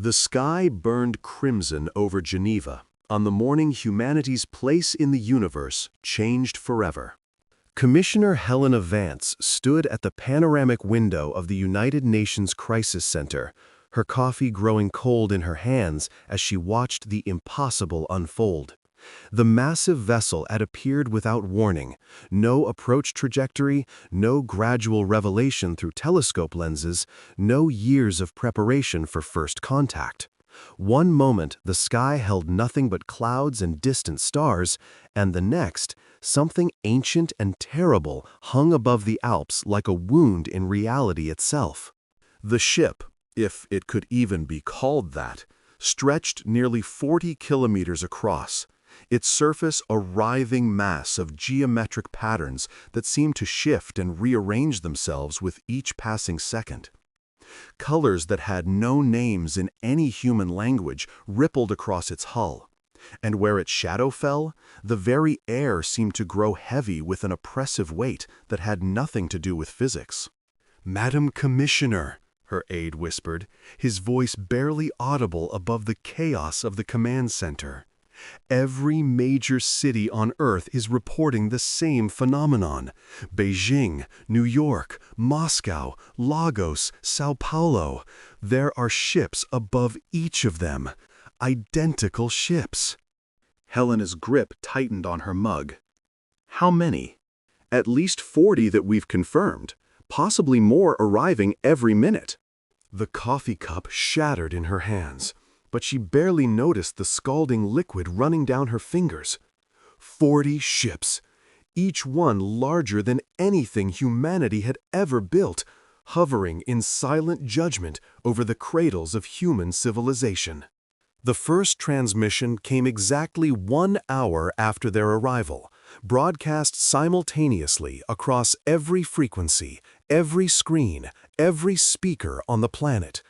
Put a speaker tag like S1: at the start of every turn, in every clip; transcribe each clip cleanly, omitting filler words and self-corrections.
S1: The sky burned crimson over Geneva on the morning humanity's place in the universe changed forever. Commissioner Helena Vance stood at the panoramic window of the United Nations Crisis Center, her coffee growing cold in her hands as she watched the impossible unfold. The massive vessel had appeared without warning, no approach trajectory, no gradual revelation through telescope lenses, no years of preparation for first contact. One moment the sky held nothing but clouds and distant stars, and the next, something ancient and terrible hung above the Alps like a wound in reality itself. The ship, if it could even be called that, stretched nearly 40 kilometers across, its surface a writhing mass of geometric patterns that seemed to shift and rearrange themselves with each passing second. Colors that had no names in any human language rippled across its hull, and where its shadow fell, the very air seemed to grow heavy with an oppressive weight that had nothing to do with physics. "Madam Commissioner," her aide whispered, his voice barely audible above the chaos of the command center. "Every major city on Earth is reporting the same phenomenon. Beijing, New York, Moscow, Lagos, Sao Paulo. There are ships above each of them. Identical ships." Helena's grip tightened on her mug. "How many?" "At least 40 that we've confirmed, possibly more arriving every minute." The coffee cup shattered in her hands, but she barely noticed the scalding liquid running down her fingers. 40 ships, each one larger than anything humanity had ever built, hovering in silent judgment over the cradles of human civilization. The first transmission came exactly 1 hour after their arrival, broadcast simultaneously across every frequency, every screen, every speaker on the planet.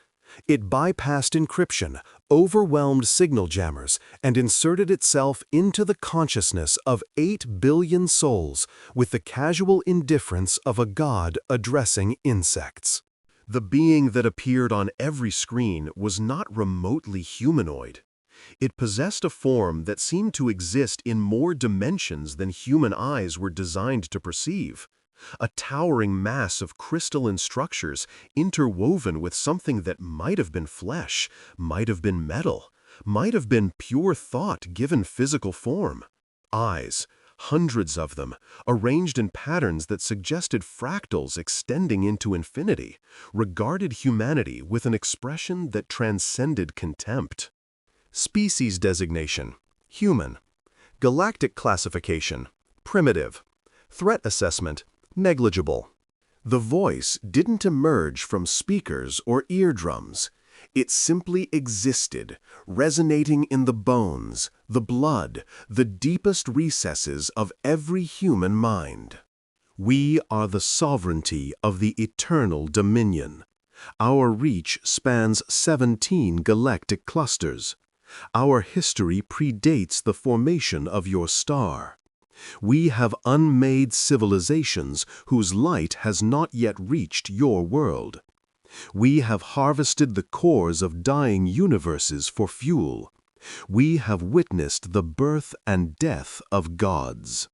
S1: It bypassed encryption, overwhelmed signal jammers, and inserted itself into the consciousness of 8 billion souls with the casual indifference of a god addressing insects. The being that appeared on every screen was not remotely humanoid. It possessed a form that seemed to exist in more dimensions than human eyes were designed to perceive. A towering mass of crystalline structures interwoven with something that might have been flesh, might have been metal, might have been pure thought given physical form. Eyes, hundreds of them, arranged in patterns that suggested fractals extending into infinity, regarded humanity with an expression that transcended contempt. Species designation: human. Galactic classification: primitive. Threat assessment: negligible. The voice didn't emerge from speakers or eardrums. It simply existed, resonating in the bones, the blood, the deepest recesses of every human mind. "We are the sovereignty of the eternal dominion. Our reach spans 17 galactic clusters. Our history predates the formation of your star. We have unmade civilizations whose light has not yet reached your world. We have harvested the cores of dying universes for fuel. We have witnessed the birth and death of gods."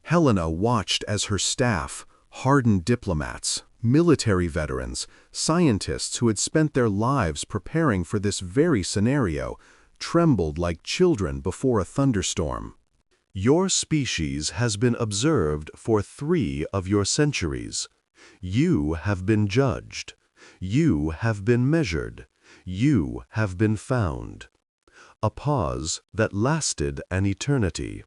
S1: Helena watched as her staff, hardened diplomats, military veterans, scientists who had spent their lives preparing for this very scenario, trembled like children before a thunderstorm. "Your species has been observed for 3 of your centuries. You have been judged. You have been measured. You have been found." A pause that lasted an eternity.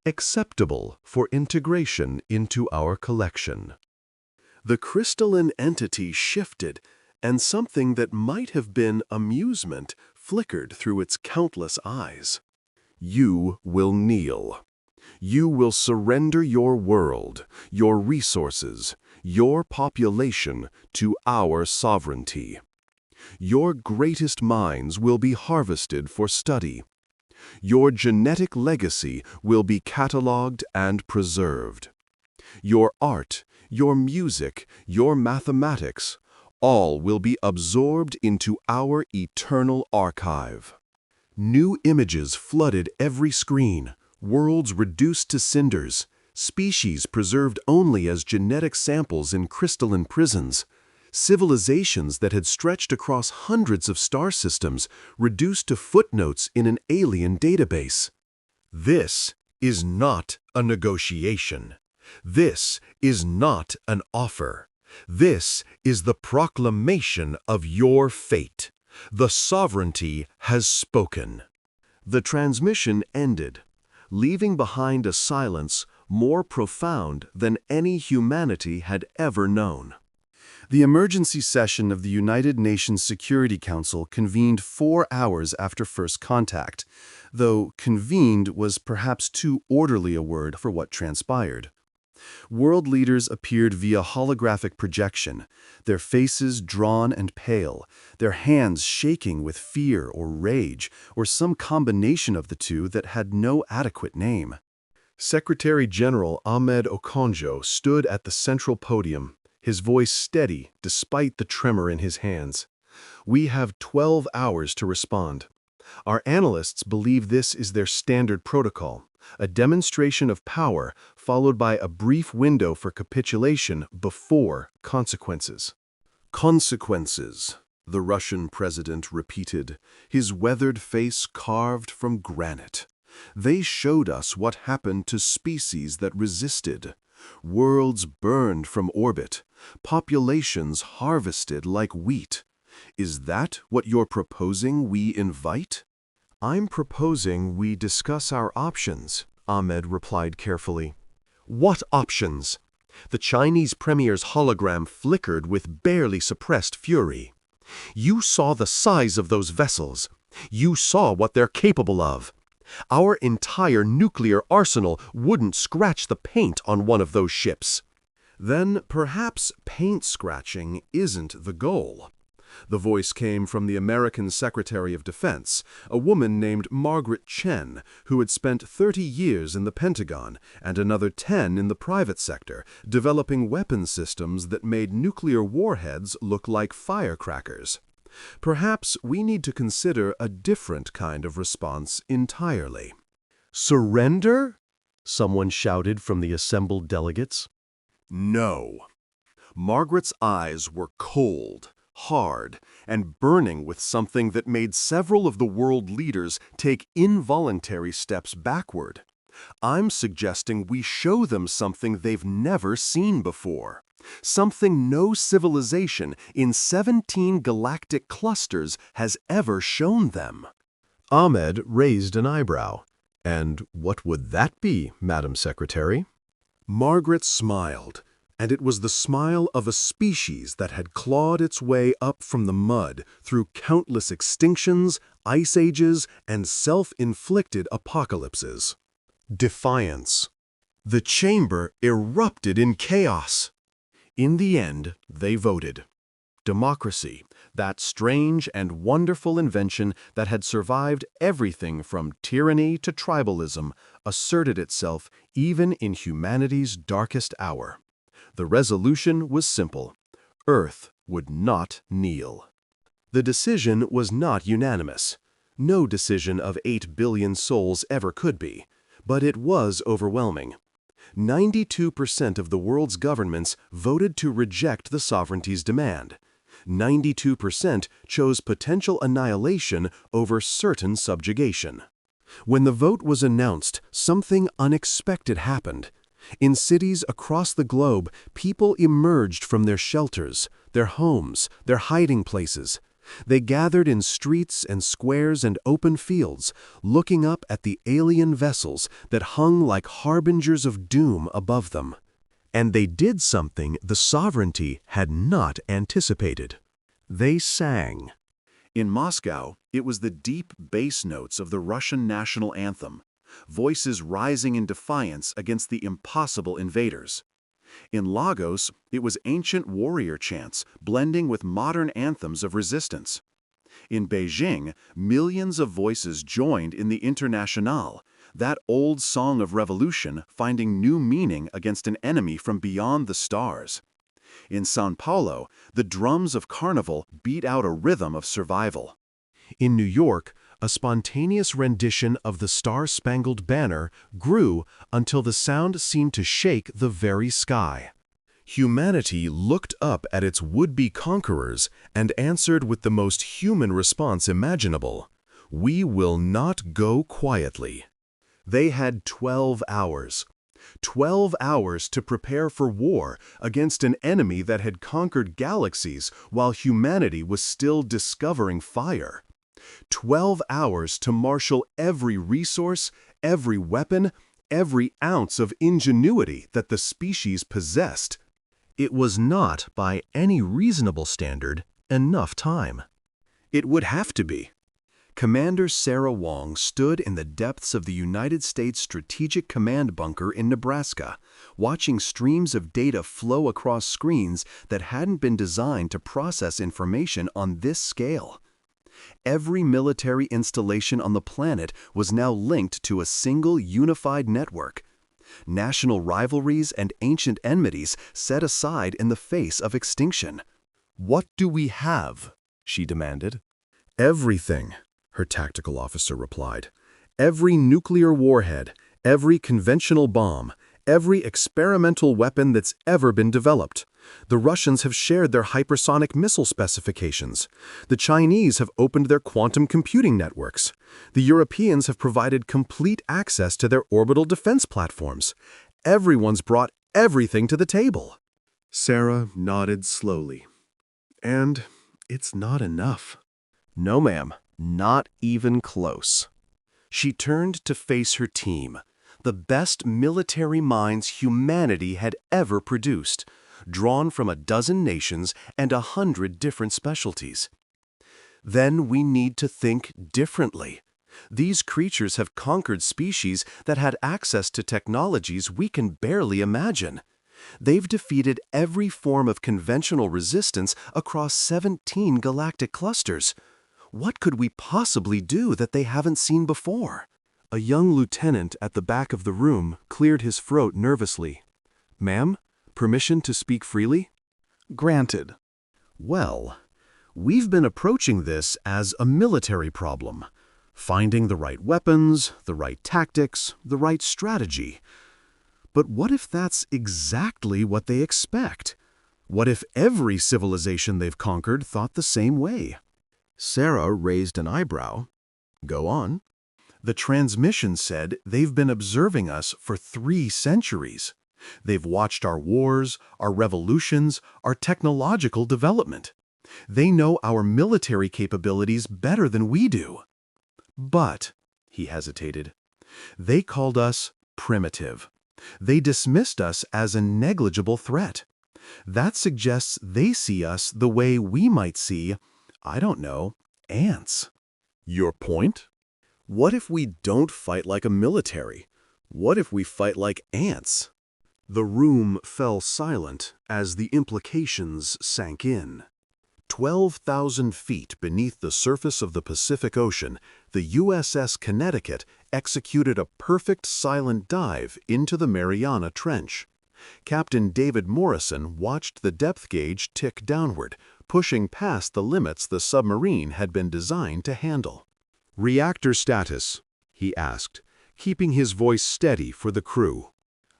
S1: "Acceptable for integration into our collection." The crystalline entity shifted, and something that might have been amusement flickered through its countless eyes. "You will kneel. You will surrender your world, your resources, your population to our sovereignty. Your greatest minds will be harvested for study. Your genetic legacy will be cataloged and preserved. Your art, your music, your mathematics, all will be absorbed into our eternal archive. New images flooded every screen, worlds reduced to cinders, species preserved only as genetic samples in crystalline prisons, civilizations that had stretched across hundreds of star systems reduced to footnotes in an alien database. This is not a negotiation. This is not an offer. This is the proclamation of your fate. The sovereignty has spoken. The transmission ended, leaving behind a silence more profound than any humanity had ever known. The emergency session of the United Nations Security Council convened 4 hours after first contact, though convened was perhaps too orderly a word for what transpired. World leaders appeared via holographic projection, their faces drawn and pale, their hands shaking with fear or rage, or some combination of the two that had no adequate name. Secretary General Ahmed Okonjo stood at the central podium, his voice steady despite the tremor in his hands. We have 12 hours to respond. Our analysts believe this is their standard protocol, a demonstration of power followed by a brief window for capitulation before consequences. Consequences, the Russian president repeated, his weathered face carved from granite. They showed us what happened to species that resisted. Worlds burned from orbit, populations harvested like wheat. Is that what you're proposing we invite? I'm proposing we discuss our options, Ahmed replied carefully. What options? The Chinese premier's hologram flickered with barely suppressed fury. You saw the size of those vessels. You saw what they're capable of. Our entire nuclear arsenal wouldn't scratch the paint on one of those ships. Then perhaps paint scratching isn't the goal. The voice came from the American Secretary of Defense, a woman named Margaret Chen, who had spent 30 years in the Pentagon and another 10 in the private sector, developing weapon systems that made nuclear warheads look like firecrackers. Perhaps we need to consider a different kind of response entirely. Surrender? Someone shouted from the assembled delegates. No. Margaret's eyes were cold, hard, and burning with something that made several of the world leaders take involuntary steps backward. I'm suggesting we show them something they've never seen before. Something no civilization in 17 galactic clusters has ever shown them. Ahmed raised an eyebrow. And what would that be, Madam Secretary? Margaret smiled, and it was the smile of a species that had clawed its way up from the mud through countless extinctions, ice ages, and self-inflicted apocalypses. Defiance. The chamber erupted in chaos. In the end, they voted. Democracy, that strange and wonderful invention that had survived everything from tyranny to tribalism, asserted itself even in humanity's darkest hour. The resolution was simple. Earth would not kneel. The decision was not unanimous. No decision of 8 billion souls ever could be. But it was overwhelming. 92% of the world's governments voted to reject the sovereignty's demand. 92% chose potential annihilation over certain subjugation. When the vote was announced, something unexpected happened. In cities across the globe, people emerged from their shelters, their homes, their hiding places. They gathered in streets and squares and open fields, looking up at the alien vessels that hung like harbingers of doom above them. And they did something the sovereignty had not anticipated. They sang. In Moscow, it was the deep bass notes of the Russian national anthem, voices rising in defiance against the impossible invaders. In Lagos, it was ancient warrior chants blending with modern anthems of resistance. In Beijing, millions of voices joined in the Internationale, that old song of revolution finding new meaning against an enemy from beyond the stars. In São Paulo, the drums of carnival beat out a rhythm of survival. In New York, a spontaneous rendition of the Star-Spangled Banner grew until the sound seemed to shake the very sky. Humanity looked up at its would-be conquerors and answered with the most human response imaginable: "We will not go quietly." They had 12 hours. 12 hours to prepare for war against an enemy that had conquered galaxies while humanity was still discovering fire. 12 hours to marshal every resource, every weapon, every ounce of ingenuity that the species possessed. It was not, by any reasonable standard, enough time. It would have to be. Commander Sarah Wong stood in the depths of the United States Strategic Command Bunker in Nebraska, watching streams of data flow across screens that hadn't been designed to process information on this scale. Every military installation on the planet was now linked to a single unified network. National rivalries and ancient enmities set aside in the face of extinction. "What do we have?" she demanded. "Everything," her tactical officer replied. "Every nuclear warhead, every conventional bomb, every experimental weapon that's ever been developed. The Russians have shared their hypersonic missile specifications. The Chinese have opened their quantum computing networks. The Europeans have provided complete access to their orbital defense platforms. Everyone's brought everything to the table." Sarah nodded slowly. "And it's not enough." "No, ma'am. Not even close." She turned to face her team, the best military minds humanity had ever produced, drawn from a dozen nations and 100 different specialties. "Then we need to think differently. These creatures have conquered species that had access to technologies we can barely imagine. They've defeated every form of conventional resistance across 17 galactic clusters. What could we possibly do that they haven't seen before?" A young lieutenant at the back of the room cleared his throat nervously. "Ma'am, permission to speak freely?"
S2: Granted.
S1: "Well, we've been approaching this as a military problem. Finding the right weapons, the right tactics, the right strategy. But what if that's exactly what they expect? What if every civilization they've conquered thought the same way?" Sarah raised an eyebrow. "Go on." "The transmission said they've been observing us for 3 centuries. They've watched our wars, our revolutions, our technological development. They know our military capabilities better than we do. But," he hesitated, "they called us primitive. They dismissed us as a negligible threat. That suggests they see us the way we might see, I don't know, ants." "Your point?" "What if we don't fight like a military? What if we fight like ants?" The room fell silent as the implications sank in. 12,000 feet beneath the surface of the Pacific Ocean, the USS Connecticut executed a perfect silent dive into the Mariana Trench. Captain David Morrison watched the depth gauge tick downward, pushing past the limits the submarine had been designed to handle. "Reactor status?" he asked, keeping his voice steady for the crew.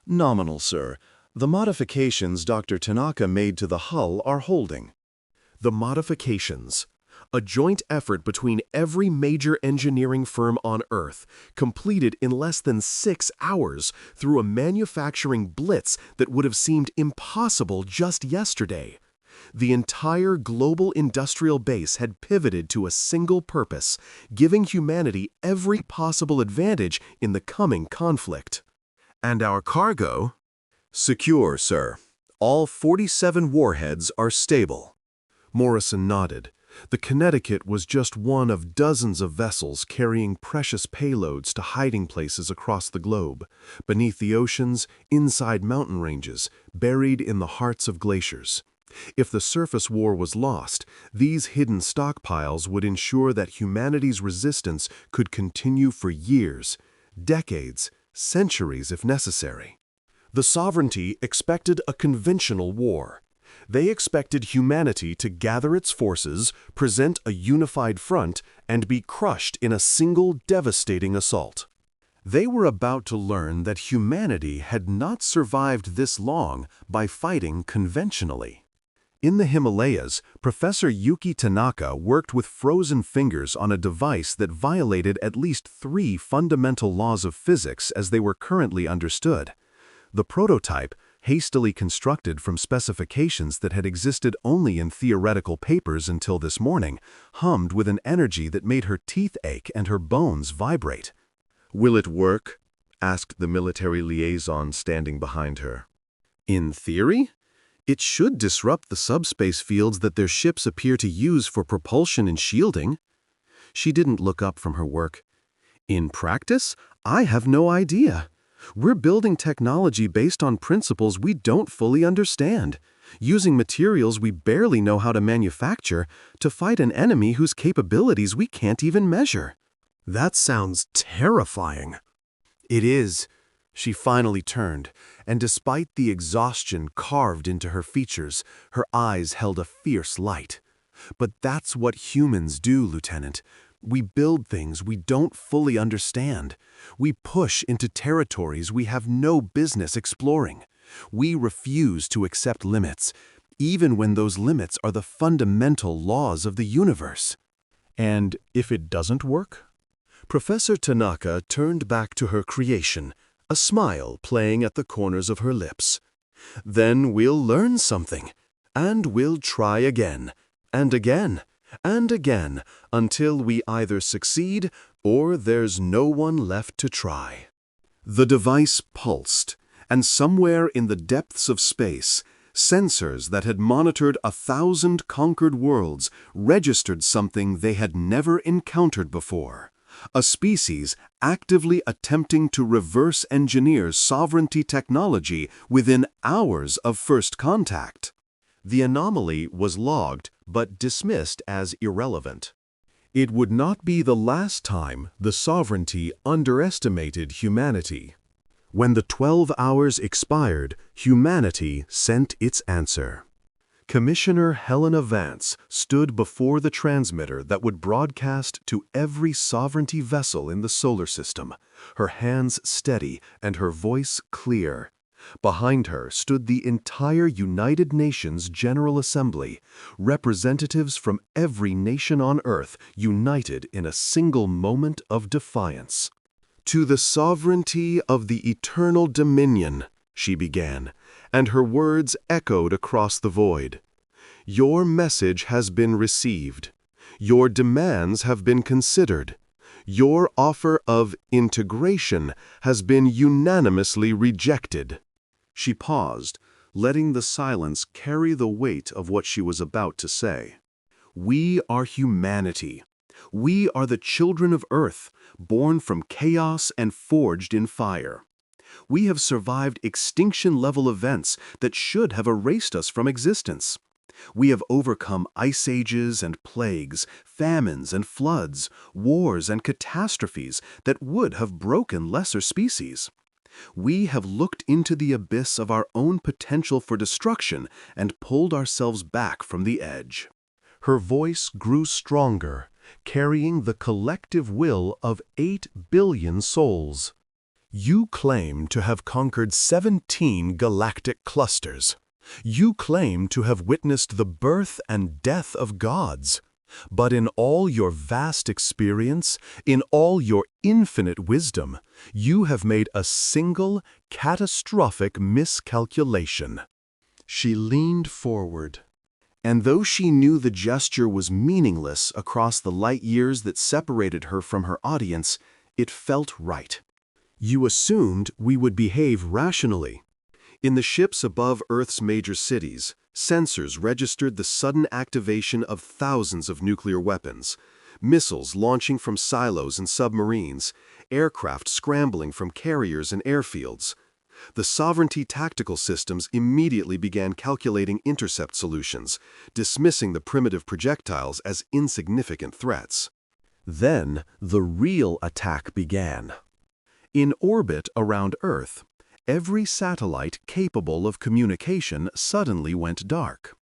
S1: "Nominal, sir. The modifications Dr. Tanaka made to the hull are holding." The modifications, a joint effort between every major engineering firm on Earth, completed in less than 6 hours through a manufacturing blitz that would have seemed impossible just yesterday. The entire global industrial base had pivoted to a single purpose, giving humanity every possible advantage in the coming conflict. "And our cargo?" "Secure, sir. All 47 warheads are stable." Morrison nodded. The Connecticut was just one of dozens of vessels carrying precious payloads to hiding places across the globe, beneath the oceans, inside mountain ranges, buried in the hearts of glaciers. If the surface war was lost, these hidden stockpiles would ensure that humanity's resistance could continue for years, decades, centuries if necessary. The sovereignty expected a conventional war. They expected humanity to gather its forces, present a unified front, and be crushed in a single devastating assault. They were about to learn that humanity had not survived this long by fighting conventionally. In the Himalayas, Professor Yuki Tanaka worked with frozen fingers on a device that violated at least 3 fundamental laws of physics as they were currently understood. The prototype, hastily constructed from specifications that had existed only in theoretical papers until this morning, hummed with an energy that made her teeth ache and her bones vibrate. "Will it work?" asked the military liaison standing behind her. "In theory? It should disrupt the subspace fields that their ships appear to use for propulsion and shielding." She didn't look up from her work. "In practice, I have no idea. We're building technology based on principles we don't fully understand, using materials we barely know how to manufacture to fight an enemy whose capabilities we can't even measure." "That sounds terrifying." "It is." She finally turned, and despite the exhaustion carved into her features, her eyes held a fierce light. "But that's what humans do, Lieutenant. We build things we don't fully understand. We push into territories we have no business exploring. We refuse to accept limits, even when those limits are the fundamental laws of the universe." "And if it doesn't work?" Professor Tanaka turned back to her creation, a smile playing at the corners of her lips. "Then we'll learn something, and we'll try again, and again, and again, until we either succeed or there's no one left to try." The device pulsed, and somewhere in the depths of space, sensors that had monitored 1,000 conquered worlds registered something they had never encountered before. A species actively attempting to reverse engineer sovereignty technology within hours of first contact. The anomaly was logged but dismissed as irrelevant. It would not be the last time the sovereignty underestimated humanity. When the 12 hours expired, humanity sent its answer. Commissioner Helena Vance stood before the transmitter that would broadcast to every sovereignty vessel in the solar system, her hands steady and her voice clear. Behind her stood the entire United Nations General Assembly, representatives from every nation on Earth united in a single moment of defiance. "To the sovereignty of the eternal dominion," she began, and her words echoed across the void. "Your message has been received. Your demands have been considered. Your offer of integration has been unanimously rejected." She paused, letting the silence carry the weight of what she was about to say. "We are humanity. We are the children of Earth, born from chaos and forged in fire. We have survived extinction-level events that should have erased us from existence. We have overcome ice ages and plagues, famines and floods, wars and catastrophes that would have broken lesser species. We have looked into the abyss of our own potential for destruction and pulled ourselves back from the edge." Her voice grew stronger, carrying the collective will of 8 billion souls. "You claim to have conquered 17 galactic clusters. You claim to have witnessed the birth and death of gods. But in all your vast experience, in all your infinite wisdom, you have made a single, catastrophic miscalculation." She leaned forward. And though she knew the gesture was meaningless across the light years that separated her from her audience, it felt right. "You assumed we would behave rationally. In the ships above Earth's major cities, sensors registered the sudden activation of thousands of nuclear weapons, missiles launching from silos and submarines, aircraft scrambling from carriers and airfields. The sovereignty tactical systems immediately began calculating intercept solutions, dismissing the primitive projectiles as insignificant threats. Then the real attack began. In orbit around Earth, Every satellite capable of communication suddenly went dark.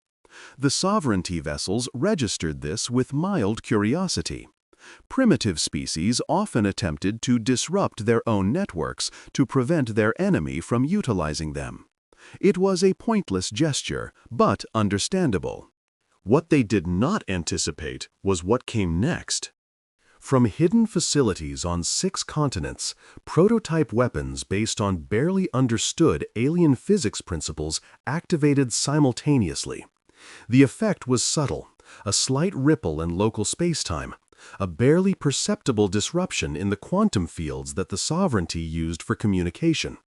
S1: The sovereignty vessels registered this with mild curiosity. Primitive species often attempted to disrupt their own networks to prevent their enemy from utilizing them. It was a pointless gesture, but understandable. What they did not anticipate was what came next. From hidden facilities on 6 continents, prototype weapons based on barely understood alien physics principles activated simultaneously. The effect was subtle, a slight ripple in local spacetime, a barely perceptible disruption in the quantum fields that the sovereignty used for communication.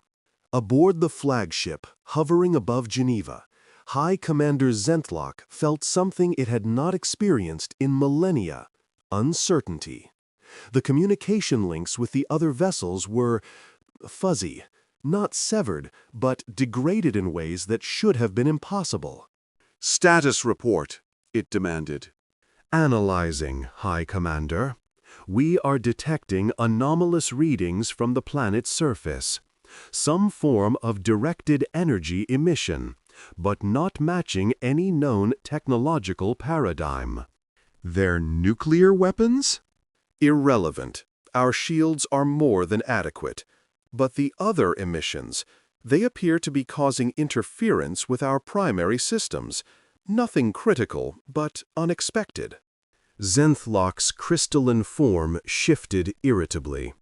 S1: Aboard the flagship, hovering above Geneva, High Commander Zentlock felt something it had not experienced in millennia: uncertainty. The communication links with the other vessels were fuzzy, not severed, but degraded in ways that should have been impossible.
S2: "Status report," it demanded.
S1: Analyzing, High Commander. We are detecting anomalous readings from the planet's surface. Some form of directed energy emission, but not matching any known technological paradigm. They're nuclear weapons? Irrelevant. Our shields are more than adequate. But the other emissions, they appear to be causing interference with our primary systems. Nothing critical, but unexpected. Zentlock's crystalline form shifted irritably.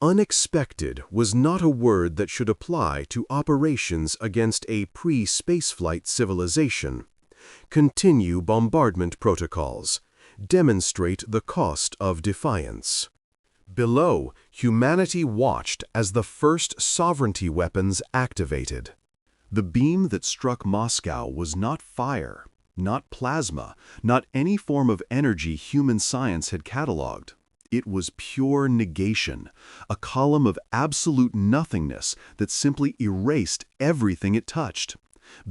S1: Unexpected was not a word that should apply to operations against a pre-spaceflight civilization. Continue bombardment protocols. Demonstrate the cost of defiance. Below, humanity watched as the first sovereignty weapons activated. The beam that struck Moscow was not fire, not plasma, not any form of energy human science had cataloged. It was pure negation, a column of absolute nothingness that simply erased everything it touched.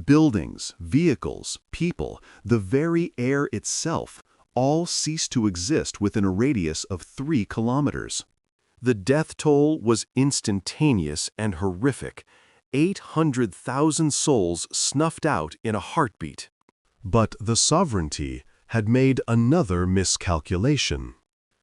S1: Buildings, vehicles, people, the very air itself, all ceased to exist within a radius of 3 kilometers. The death toll was instantaneous and horrific. 800,000 souls snuffed out in a heartbeat. But the sovereignty had made another miscalculation.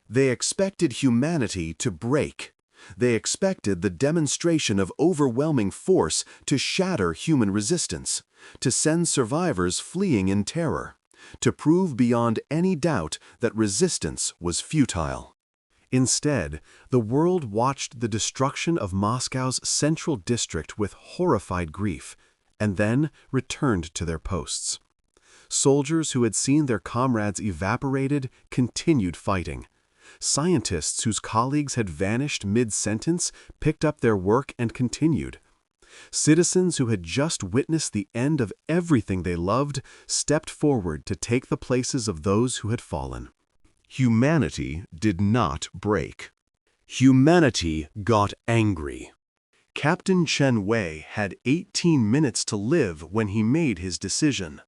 S1: They expected humanity to break. They expected the demonstration of overwhelming force to shatter human resistance, to send survivors fleeing in terror, to prove beyond any doubt that resistance was futile. Instead, the world watched the destruction of Moscow's central district with horrified grief, and then returned to their posts. Soldiers who had seen their comrades evaporated continued fighting. Scientists whose colleagues had vanished mid-sentence picked up their work and continued. Citizens who had just witnessed the end of everything they loved stepped forward to take the places of those who had fallen. Humanity did not break. Humanity got angry. Captain Chen Wei had 18 minutes to live when he made his decision.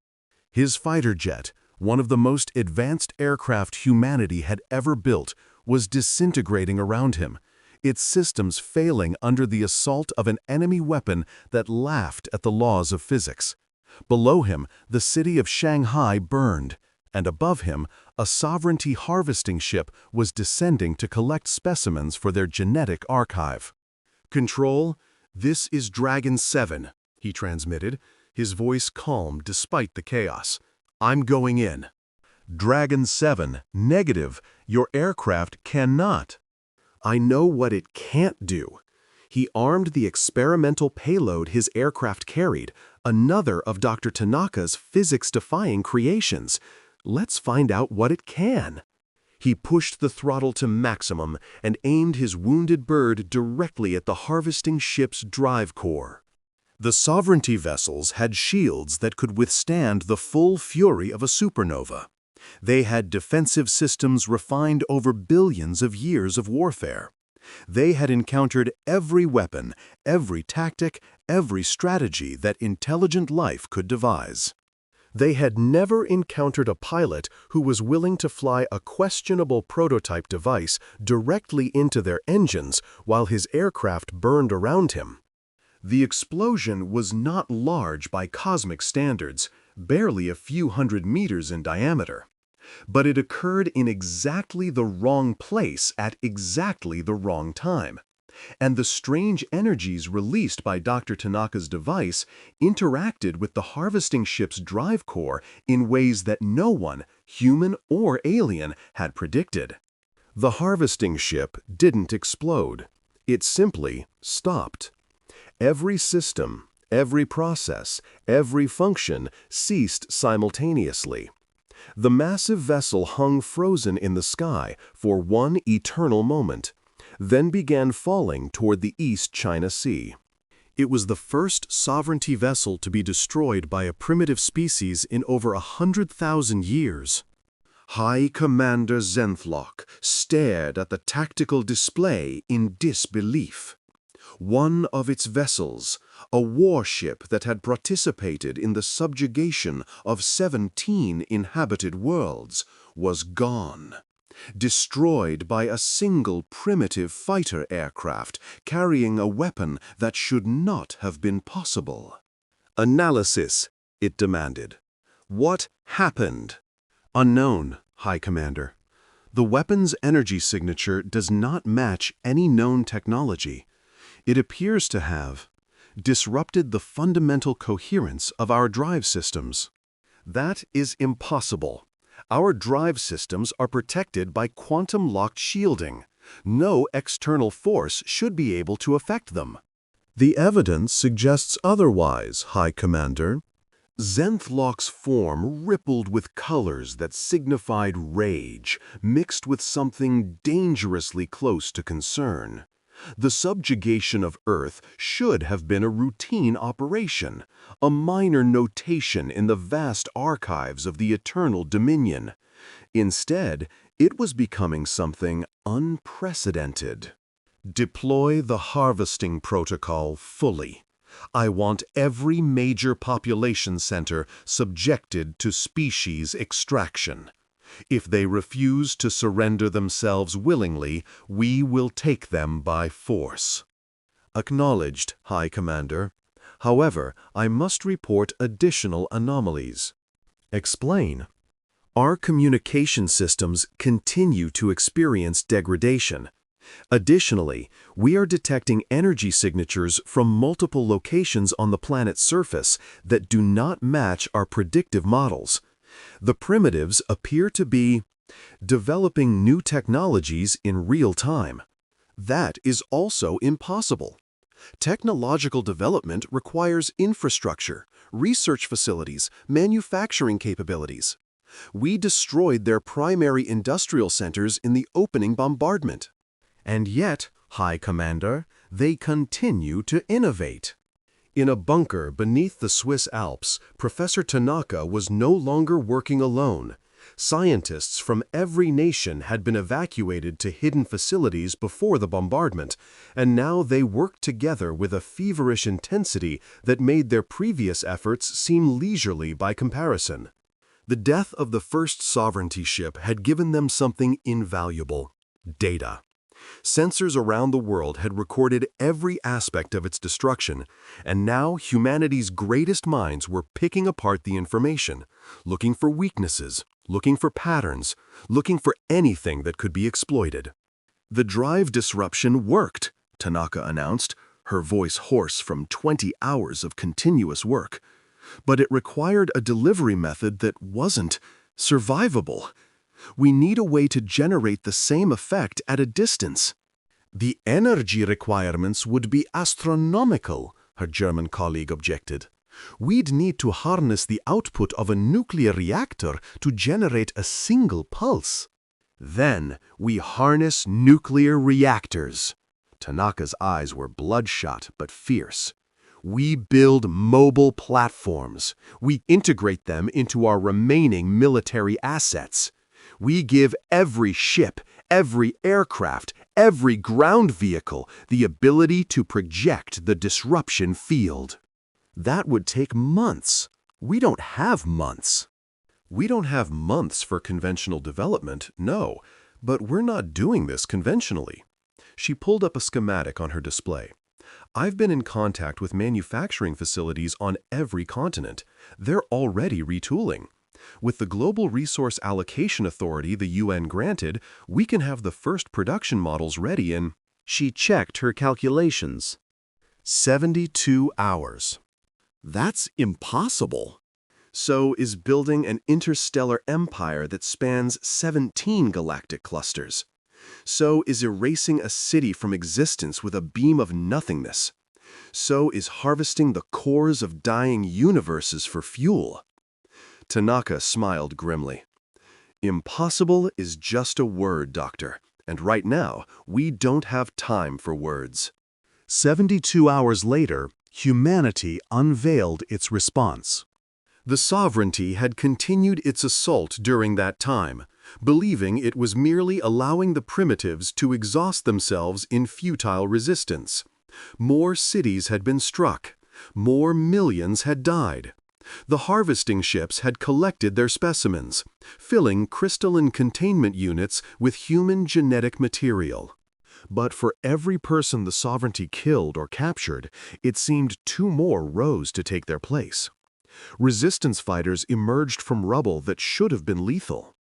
S1: His fighter jet, one of the most advanced aircraft humanity had ever built, was disintegrating around him, its systems failing under the assault of an enemy weapon that laughed at the laws of physics. Below him, the city of Shanghai burned, and above him, a sovereignty harvesting ship was descending to collect specimens for their genetic archive. "Control, this is Dragon 7, he transmitted, his voice calm despite the chaos. "I'm going in." "Dragon 7, negative. Your aircraft cannot." "I know what it can't do." He armed the experimental payload his aircraft carried, another of Dr. Tanaka's physics-defying creations. Let's find out what it can. He pushed the throttle to maximum and aimed his wounded bird directly at the harvesting ship's drive core. The sovereignty vessels had shields that could withstand the full fury of a supernova. They had defensive systems refined over billions of years of warfare. They had encountered every weapon, every tactic, every strategy that intelligent life could devise. They had never encountered a pilot who was willing to fly a questionable prototype device directly into their engines while his aircraft burned around him. The explosion was not large by cosmic standards, barely a few hundred meters in diameter. But it occurred in exactly the wrong place at exactly the wrong time. And the strange energies released by Dr. Tanaka's device interacted with the harvesting ship's drive core in ways that no one, human or alien, had predicted. The harvesting ship didn't explode. It simply stopped. Every system, every process, every function ceased simultaneously. The massive vessel hung frozen in the sky for one eternal moment, then began falling toward the East China Sea. It was the first sovereignty vessel to be destroyed by a primitive species in over 100,000 years. High Commander Zenthlock stared at the tactical display in disbelief. One of its vessels, a warship that had participated in the subjugation of 17 inhabited worlds, was gone. Destroyed by a single primitive fighter aircraft carrying a weapon that should not have been possible. Analysis, it demanded. What happened? Unknown, High Commander. The weapon's energy signature does not match any known technology. It appears to have disrupted the fundamental coherence of our drive systems. That is impossible. Our drive systems are protected by quantum-locked shielding. No external force should be able to affect them. The evidence suggests otherwise, High Commander. Zenthlock's form rippled with colors that signified rage, mixed with something dangerously close to concern. The subjugation of Earth should have been a routine operation, a minor notation in the vast archives of the Eternal Dominion. Instead, it was becoming something unprecedented. Deploy the harvesting protocol fully. I want every major population center subjected to species extraction. If they refuse to surrender themselves willingly, we will take them by force. Acknowledged, High Commander. However, I must report additional anomalies. Explain. Our communication systems continue to experience degradation. Additionally, we are detecting energy signatures from multiple locations on the planet's surface that do not match our predictive models. The primitives appear to be developing new technologies in real time. That is also impossible. Technological development requires infrastructure, research facilities, manufacturing capabilities. We destroyed their primary industrial centers in the opening bombardment. And yet, High Commander, they continue to innovate. In a bunker beneath the Swiss Alps, Professor Tanaka was no longer working alone. Scientists from every nation had been evacuated to hidden facilities before the bombardment, and now they worked together with a feverish intensity that made their previous efforts seem leisurely by comparison. The death of the first sovereignty ship had given them something invaluable: data. Sensors around the world had recorded every aspect of its destruction, and now humanity's greatest minds were picking apart the information, looking for weaknesses, looking for patterns, looking for anything that could be exploited. The drive disruption worked, Tanaka announced, her voice hoarse from 20 hours of continuous work. But it required a delivery method that wasn't survivable. We need a way to generate the same effect at a distance. The energy requirements would be astronomical, her German colleague objected. We'd need to harness the output of a nuclear reactor to generate a single pulse. Then we harness nuclear reactors. Tanaka's eyes were bloodshot but fierce. We build mobile platforms. We integrate them into our remaining military assets. We give every ship, every aircraft, every ground vehicle the ability to project the disruption field. That would take months. We don't have months. We don't have months for conventional development, no, but we're not doing this conventionally. She pulled up a schematic on her display. I've been in contact with manufacturing facilities on every continent. They're already retooling. With the Global Resource Allocation Authority the UN granted, we can have the first production models ready in—
S3: She checked her calculations.
S1: 72 hours.
S2: That's impossible.
S1: So is building an interstellar empire that spans 17 galactic clusters. So is erasing a city from existence with a beam of nothingness. So is harvesting the cores of dying universes for fuel. Tanaka smiled grimly. Impossible is just a word, Doctor, and right now we don't have time for words.
S3: 72 hours later, humanity unveiled its response.
S1: The sovereignty had continued its assault during that time, believing it was merely allowing the primitives to exhaust themselves in futile resistance. More cities had been struck. More millions had died. The harvesting ships had collected their specimens, filling crystalline containment units with human genetic material. But for every person the sovereignty killed or captured, it seemed two more rose to take their place. Resistance fighters emerged from rubble that should have been lethal.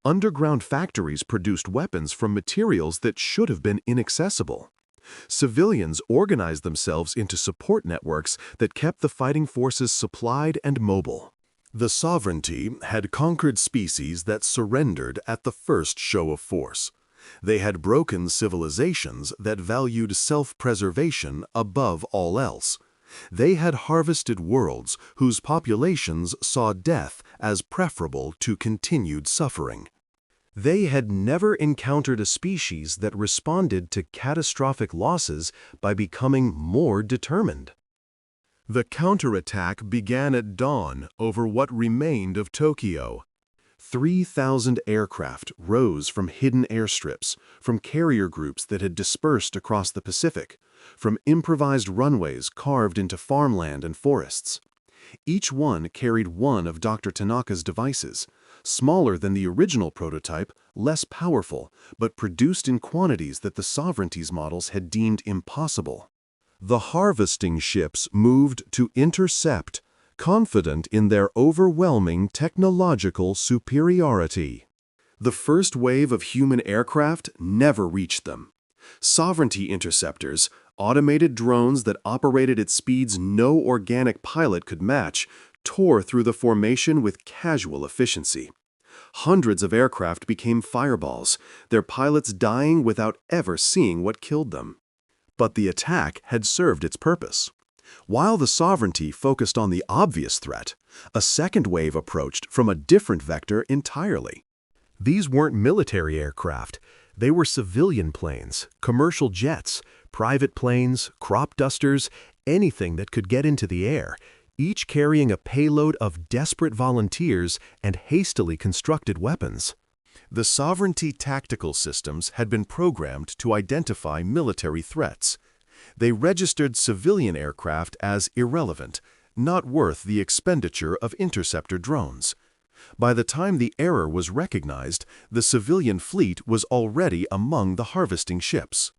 S1: Underground factories produced weapons from materials that should have been inaccessible. Civilians organized themselves into support networks that kept the fighting forces supplied and mobile. The sovereignty had conquered species that surrendered at the first show of force. They had broken civilizations that valued self-preservation above all else. They had harvested worlds whose populations saw death as preferable to continued suffering. They had never encountered a species that responded to catastrophic losses by becoming more determined. The counterattack began at dawn over what remained of Tokyo. 3,000 aircraft rose from hidden airstrips, from carrier groups that had dispersed across the Pacific, from improvised runways carved into farmland and forests. Each one carried one of Dr. Tanaka's devices, smaller than the original prototype, less powerful, but produced in quantities that the sovereignty's models had deemed impossible. The harvesting ships moved to intercept, confident in their overwhelming technological superiority. The first wave of human aircraft never reached them. Sovereignty interceptors, automated drones that operated at speeds no organic pilot could match, tore through the formation with casual efficiency. Hundreds of aircraft became fireballs, their pilots dying without ever seeing what killed them. But the attack had served its purpose. While the sovereignty focused on the obvious threat, a second wave approached from a different vector entirely. These weren't military aircraft. They were civilian planes, commercial jets, private planes, crop dusters, anything that could get into the air, each carrying a payload of desperate volunteers and hastily constructed weapons. The sovereignty tactical systems had been programmed to identify military threats. They registered civilian aircraft as irrelevant, not worth the expenditure of interceptor drones. By the time the error was recognized, the civilian fleet was already among the harvesting ships.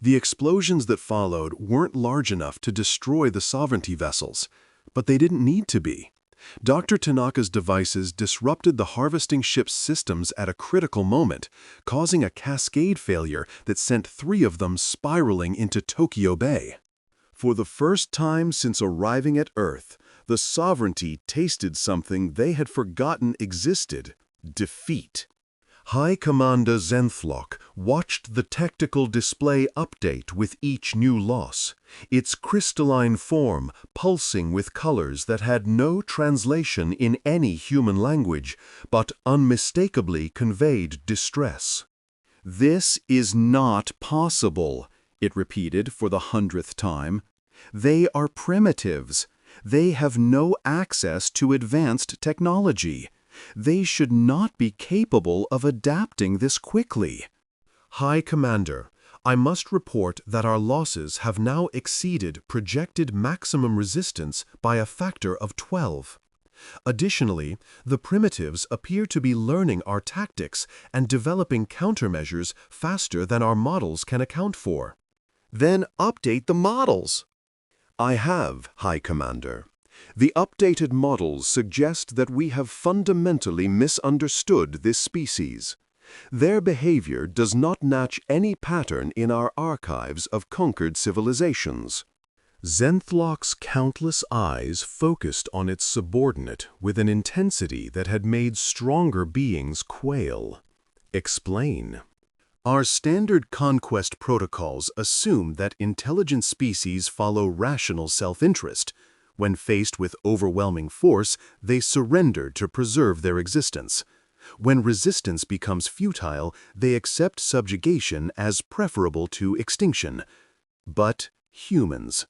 S1: The explosions that followed weren't large enough to destroy the sovereignty vessels, but they didn't need to be. Dr. Tanaka's devices disrupted the harvesting ship's systems at a critical moment, causing a cascade failure that sent 3 of them spiraling into Tokyo Bay. For the first time since arriving at Earth, the sovereignty tasted something they had forgotten existed: defeat. High Commander Zenthlock watched the tactical display update with each new loss, its crystalline form pulsing with colors that had no translation in any human language, but unmistakably conveyed distress. "This is not possible," it repeated for the 100th time. "They are primitives. They have no access to advanced technology. They should not be capable of adapting this quickly." "High Commander, I must report that our losses have now exceeded projected maximum resistance by a factor of 12. Additionally, the primitives appear to be learning our tactics and developing countermeasures faster than our models can account for." "Then update the models," I have, High Commander. The updated models suggest that we have fundamentally misunderstood this species. Their behavior does not match any pattern in our archives of conquered civilizations. Zenthlock's countless eyes focused on its subordinate with an intensity that had made stronger beings quail. Explain. Our standard conquest protocols assume that intelligent species follow rational self-interest. When faced with overwhelming force, they surrender to preserve their existence. When resistance becomes futile, they accept subjugation as preferable to extinction. But humans.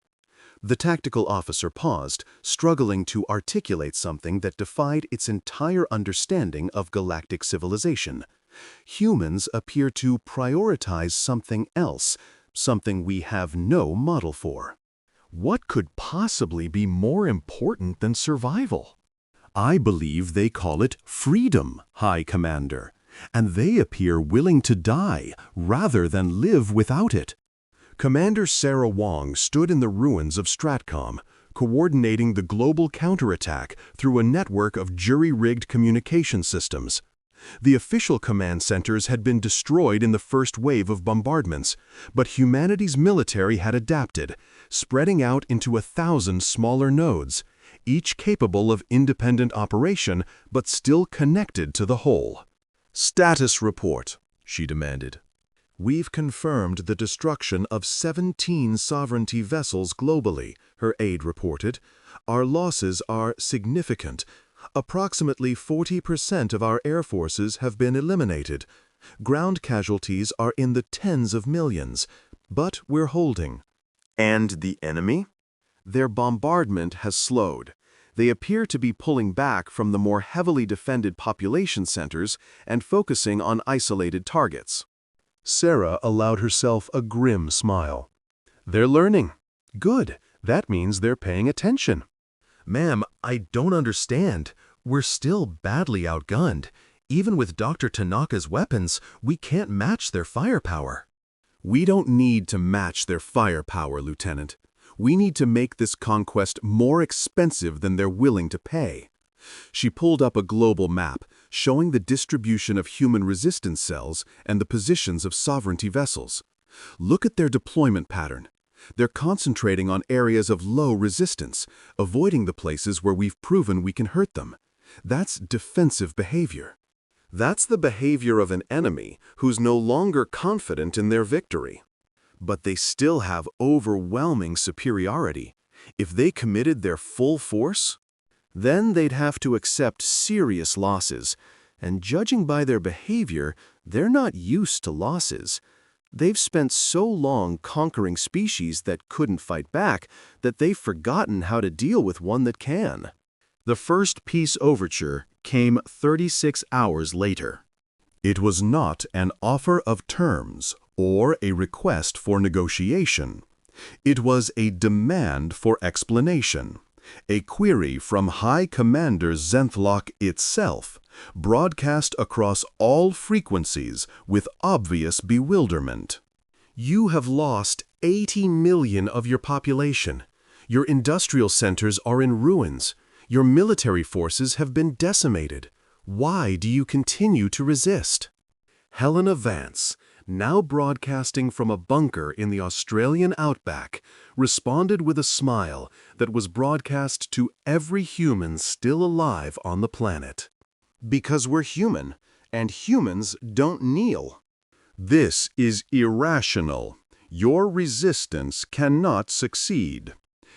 S1: The tactical officer paused, struggling to articulate something that defied its entire understanding of galactic civilization. Humans appear to prioritize something else, something we have no model for. What could possibly be more important than survival? I believe they call it freedom, High Commander, and they appear willing to die rather than live without it. Commander Sarah Wong stood in the ruins of Stratcom, coordinating the global counterattack through a network of jury-rigged communication systems. The official command centers had been destroyed in the first wave of bombardments, but humanity's military had adapted, spreading out into 1,000 smaller nodes, each capable of independent operation but still connected to the whole. "Status report," she demanded. "We've confirmed the destruction of 17 sovereignty vessels globally," her aide reported. "Our losses are significant. Approximately 40% of our air forces have been eliminated. Ground casualties are in the tens of millions, but we're holding." "And the enemy?" "Their bombardment has slowed. They appear to be pulling back from the more heavily defended population centers and focusing on isolated targets." Sarah allowed herself a grim smile. "They're learning. Good. That means they're paying attention." "Ma'am, I don't understand. We're still badly outgunned. Even with Dr. Tanaka's weapons, we can't match their firepower." "We don't need to match their firepower, Lieutenant. We need to make this conquest more expensive than they're willing to pay." She pulled up a global map, showing the distribution of human resistance cells and the positions of sovereignty vessels. "Look at their deployment pattern. They're concentrating on areas of low resistance, avoiding the places where we've proven we can hurt them. That's defensive behavior." "That's the behavior of an enemy who's no longer confident in their victory." "But they still have overwhelming superiority. If they committed their full force, then they'd have to accept serious losses, and judging by their behavior, they're not used to losses. They've spent so long conquering species that couldn't fight back that they've forgotten how to deal with one that can." The first peace overture came 36 hours later. It was not an offer of terms or a request for negotiation. It was a demand for explanation, a query from High Commander Zenthlock itself, broadcast across all frequencies with obvious bewilderment. "You have lost 80 million of your population. Your industrial centers are in ruins. Your military forces have been decimated. Why do you continue to resist?" Helena Vance, now broadcasting from a bunker in the Australian outback, responded with a smile that was broadcast to every human still alive on the planet. "Because we're human, and humans don't kneel." "This is irrational. Your resistance cannot succeed.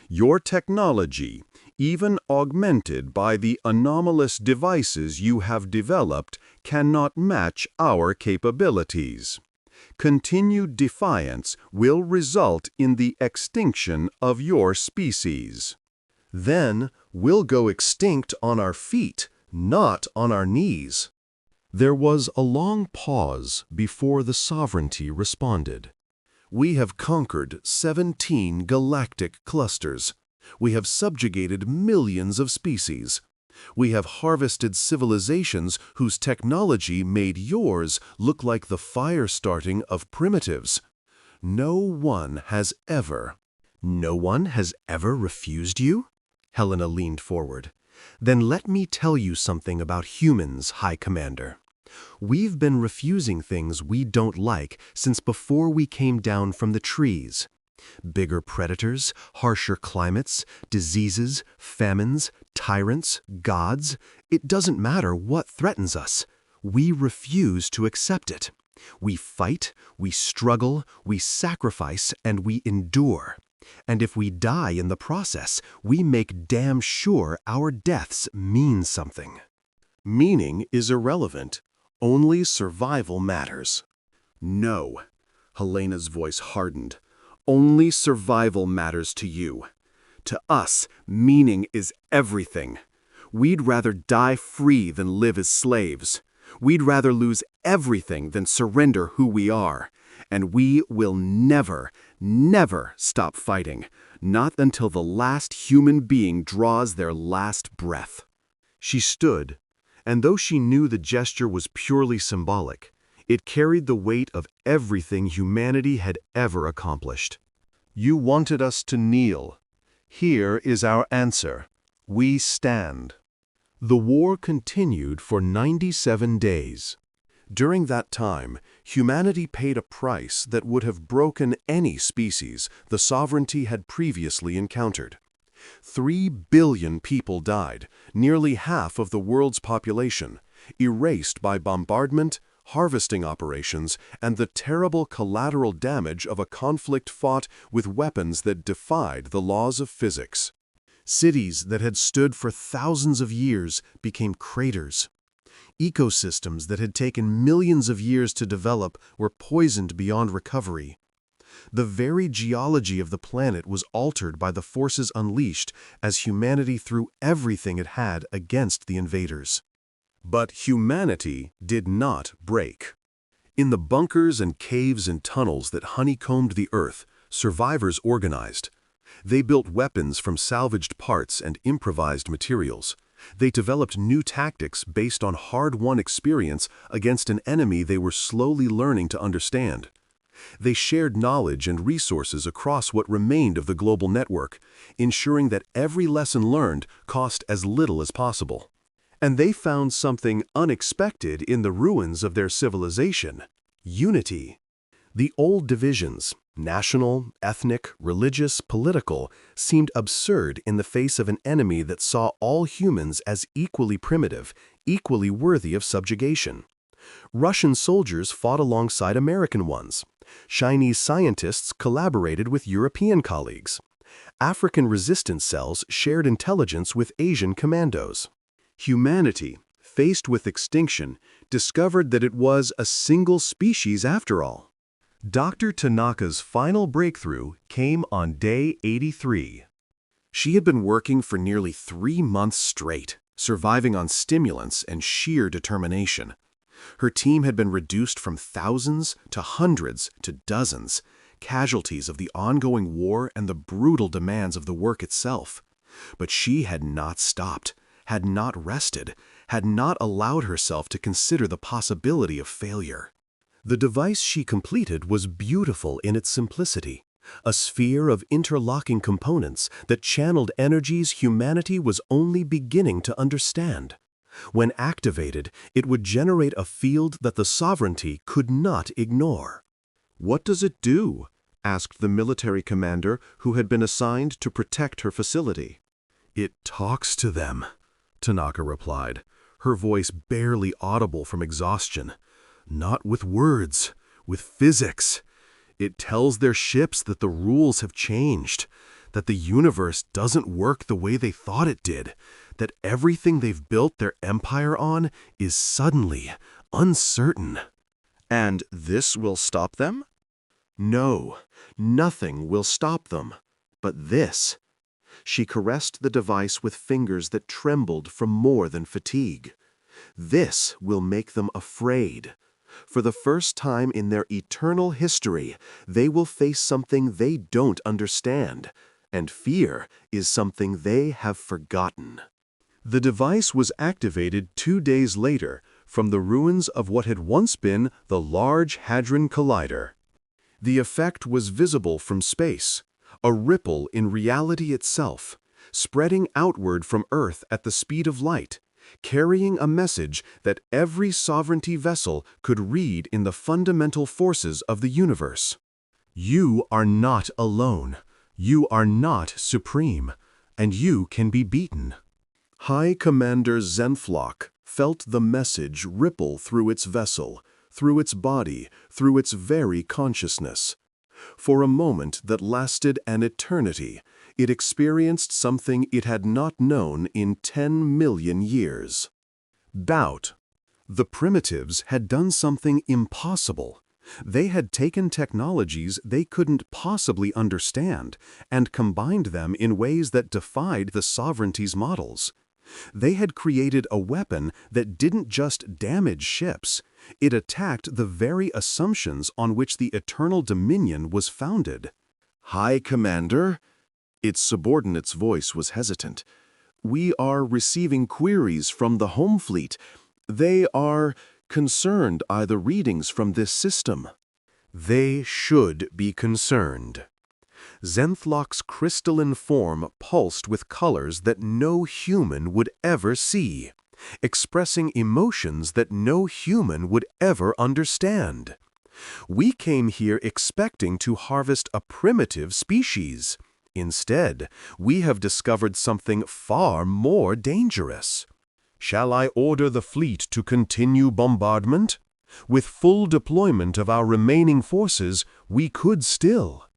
S1: Your technology, even augmented by the anomalous devices you have developed, cannot match our capabilities. Continued defiance will result in the extinction of your species. Then we'll go extinct on our feet, not on our knees." There was a long pause before the sovereignty responded. "We have conquered 17 galactic clusters. We have subjugated millions of species. We have harvested civilizations whose technology made yours look like the fire starting of primitives. No one has ever." No one has ever refused you? Helena leaned forward. Then let me tell you something about humans, High Commander. We've been refusing things we don't like since before we came down from the trees. Bigger predators, harsher climates, diseases, famines, tyrants, gods. It doesn't matter what threatens us. We refuse to accept it. We fight, we struggle, we sacrifice, and we endure. And if we die in the process, we make damn sure our deaths mean something.
S3: Meaning is irrelevant. Only survival matters. No. Helena's voice hardened. Only survival matters to you. To us, meaning is everything. We'd rather die free than live as slaves. We'd rather lose everything than surrender who we are. And we will never, never stop fighting, not until the last human being draws their last breath.
S1: She stood, and though she knew the gesture was purely symbolic, it carried the weight of everything humanity had ever accomplished. You wanted us to kneel. Here is our answer. We stand. The war continued for 97 days. During that time, humanity paid a price that would have broken any species the sovereignty had previously encountered. 3 billion people died, nearly half of the world's population, erased by bombardment, harvesting operations, and the terrible collateral damage of a conflict fought with weapons that defied the laws of physics. Cities that had stood for thousands of years became craters. Ecosystems that had taken millions of years to develop were poisoned beyond recovery. The very geology of the planet was altered by the forces unleashed as humanity threw everything it had against the invaders. But humanity did not break. In the bunkers and caves and tunnels that honeycombed the Earth, survivors organized. They built weapons from salvaged parts and improvised materials. They developed new tactics based on hard-won experience against an enemy they were slowly learning to understand. They shared knowledge and resources across what remained of the global network, ensuring that every lesson learned cost as little as possible. And they found something unexpected in the ruins of their civilization: unity. The old divisions, national, ethnic, religious, political, seemed absurd in the face of an enemy that saw all humans as equally primitive, equally worthy of subjugation. Russian soldiers fought alongside American ones. Chinese scientists collaborated with European colleagues. African resistance cells shared intelligence with Asian commandos. Humanity, faced with extinction, discovered that it was a single species after all. Dr. Tanaka's final breakthrough came on day 83. She had been working for nearly 3 months straight, surviving on stimulants and sheer determination. Her team had been reduced from thousands to hundreds to dozens, casualties of the ongoing war and the brutal demands of the work itself. But she had not stopped, had not rested, had not allowed herself to consider the possibility of failure. The device she completed was beautiful in its simplicity, a sphere of interlocking components that channeled energies humanity was only beginning to understand. When activated, it would generate a field that the sovereignty could not ignore. "What does it do?" asked the military commander who had been assigned to protect her facility. "It talks to them," Tanaka replied, her voice barely audible from exhaustion. "Not with words, with physics. It tells their ships that the rules have changed, that the universe doesn't work the way they thought it did, that everything they've built their empire on is suddenly uncertain." "And this will stop them?" "No, nothing will stop them. But this." She caressed the device with fingers that trembled from more than fatigue. "This will make them afraid. For the first time in their eternal history, they will face something they don't understand, and fear is something they have forgotten." The device was activated 2 days later from the ruins of what had once been the Large Hadron Collider. The effect was visible from space,
S3: a ripple in reality itself, spreading outward from Earth at the speed of light, carrying a message that every sovereignty vessel could read in the fundamental forces of the universe. You are not alone. You are not supreme, and you can be beaten. High Commander Zenthlock felt the message ripple through its vessel, through its body, through its very consciousness. For a moment that lasted an eternity, it experienced something it had not known in 10 million years. Doubt. The primitives had done something impossible. They had taken technologies they couldn't possibly understand and combined them in ways that defied the sovereignty's models. They had created a weapon that didn't just damage ships, it attacked the very assumptions on which the Eternal Dominion was founded. High Commander? Its subordinate's voice was hesitant. We are receiving queries from the home fleet. They are concerned by the readings from this system. They should be concerned. Zenthlock's crystalline form pulsed with colors that no human would ever see, expressing emotions that no human would ever understand. We came here expecting to harvest a primitive species. Instead, we have discovered something far more dangerous. Shall I order the fleet to continue bombardment? With full deployment of our remaining forces, we could still.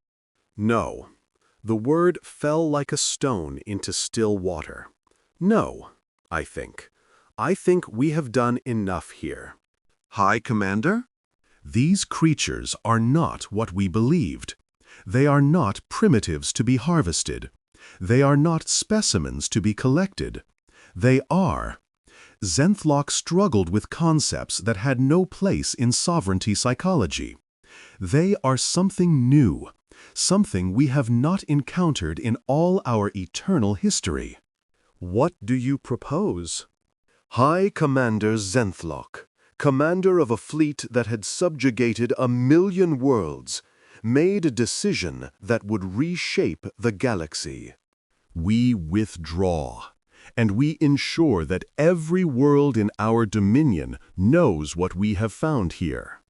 S3: No. The word fell like a stone into still water. No, I think. I think we have done enough here. High Commander? These creatures are not what we believed. They are not primitives to be harvested. They are not specimens to be collected. They are. Zenthlock struggled with concepts that had no place in sovereignty psychology. They are something new, something we have not encountered in all our eternal history. What do you propose? High Commander Zenthlock, commander of a fleet that had subjugated 1,000,000 worlds, made a decision that would reshape the galaxy. We withdraw, and we ensure that every world in our dominion knows what we have found here.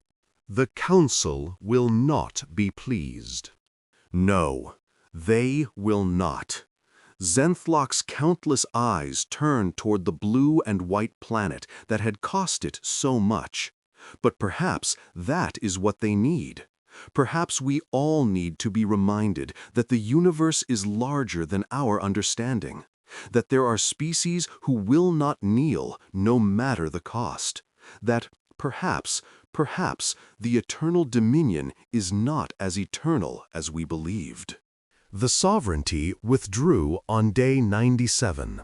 S3: The Council will not be pleased. No, they will not. Zenthlock's countless eyes turned toward the blue and white planet that had cost it so much. But perhaps that is what they need. Perhaps we all need to be reminded that the universe is larger than our understanding, that there are species who will not kneel no matter the cost, that perhaps the Eternal Dominion is not as eternal as we believed. The Sovereignty withdrew on day 97.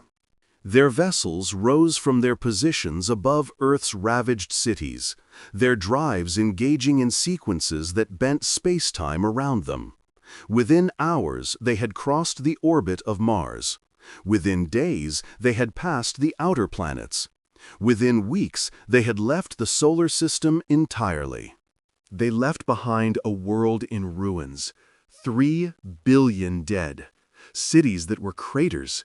S3: Their vessels rose from their positions above Earth's ravaged cities, their drives engaging in sequences that bent space-time around them. Within hours, they had crossed the orbit of Mars. Within days, they had passed the outer planets. Within weeks, they had left the solar system entirely. They left behind a world in ruins, 3 billion dead, cities that were craters,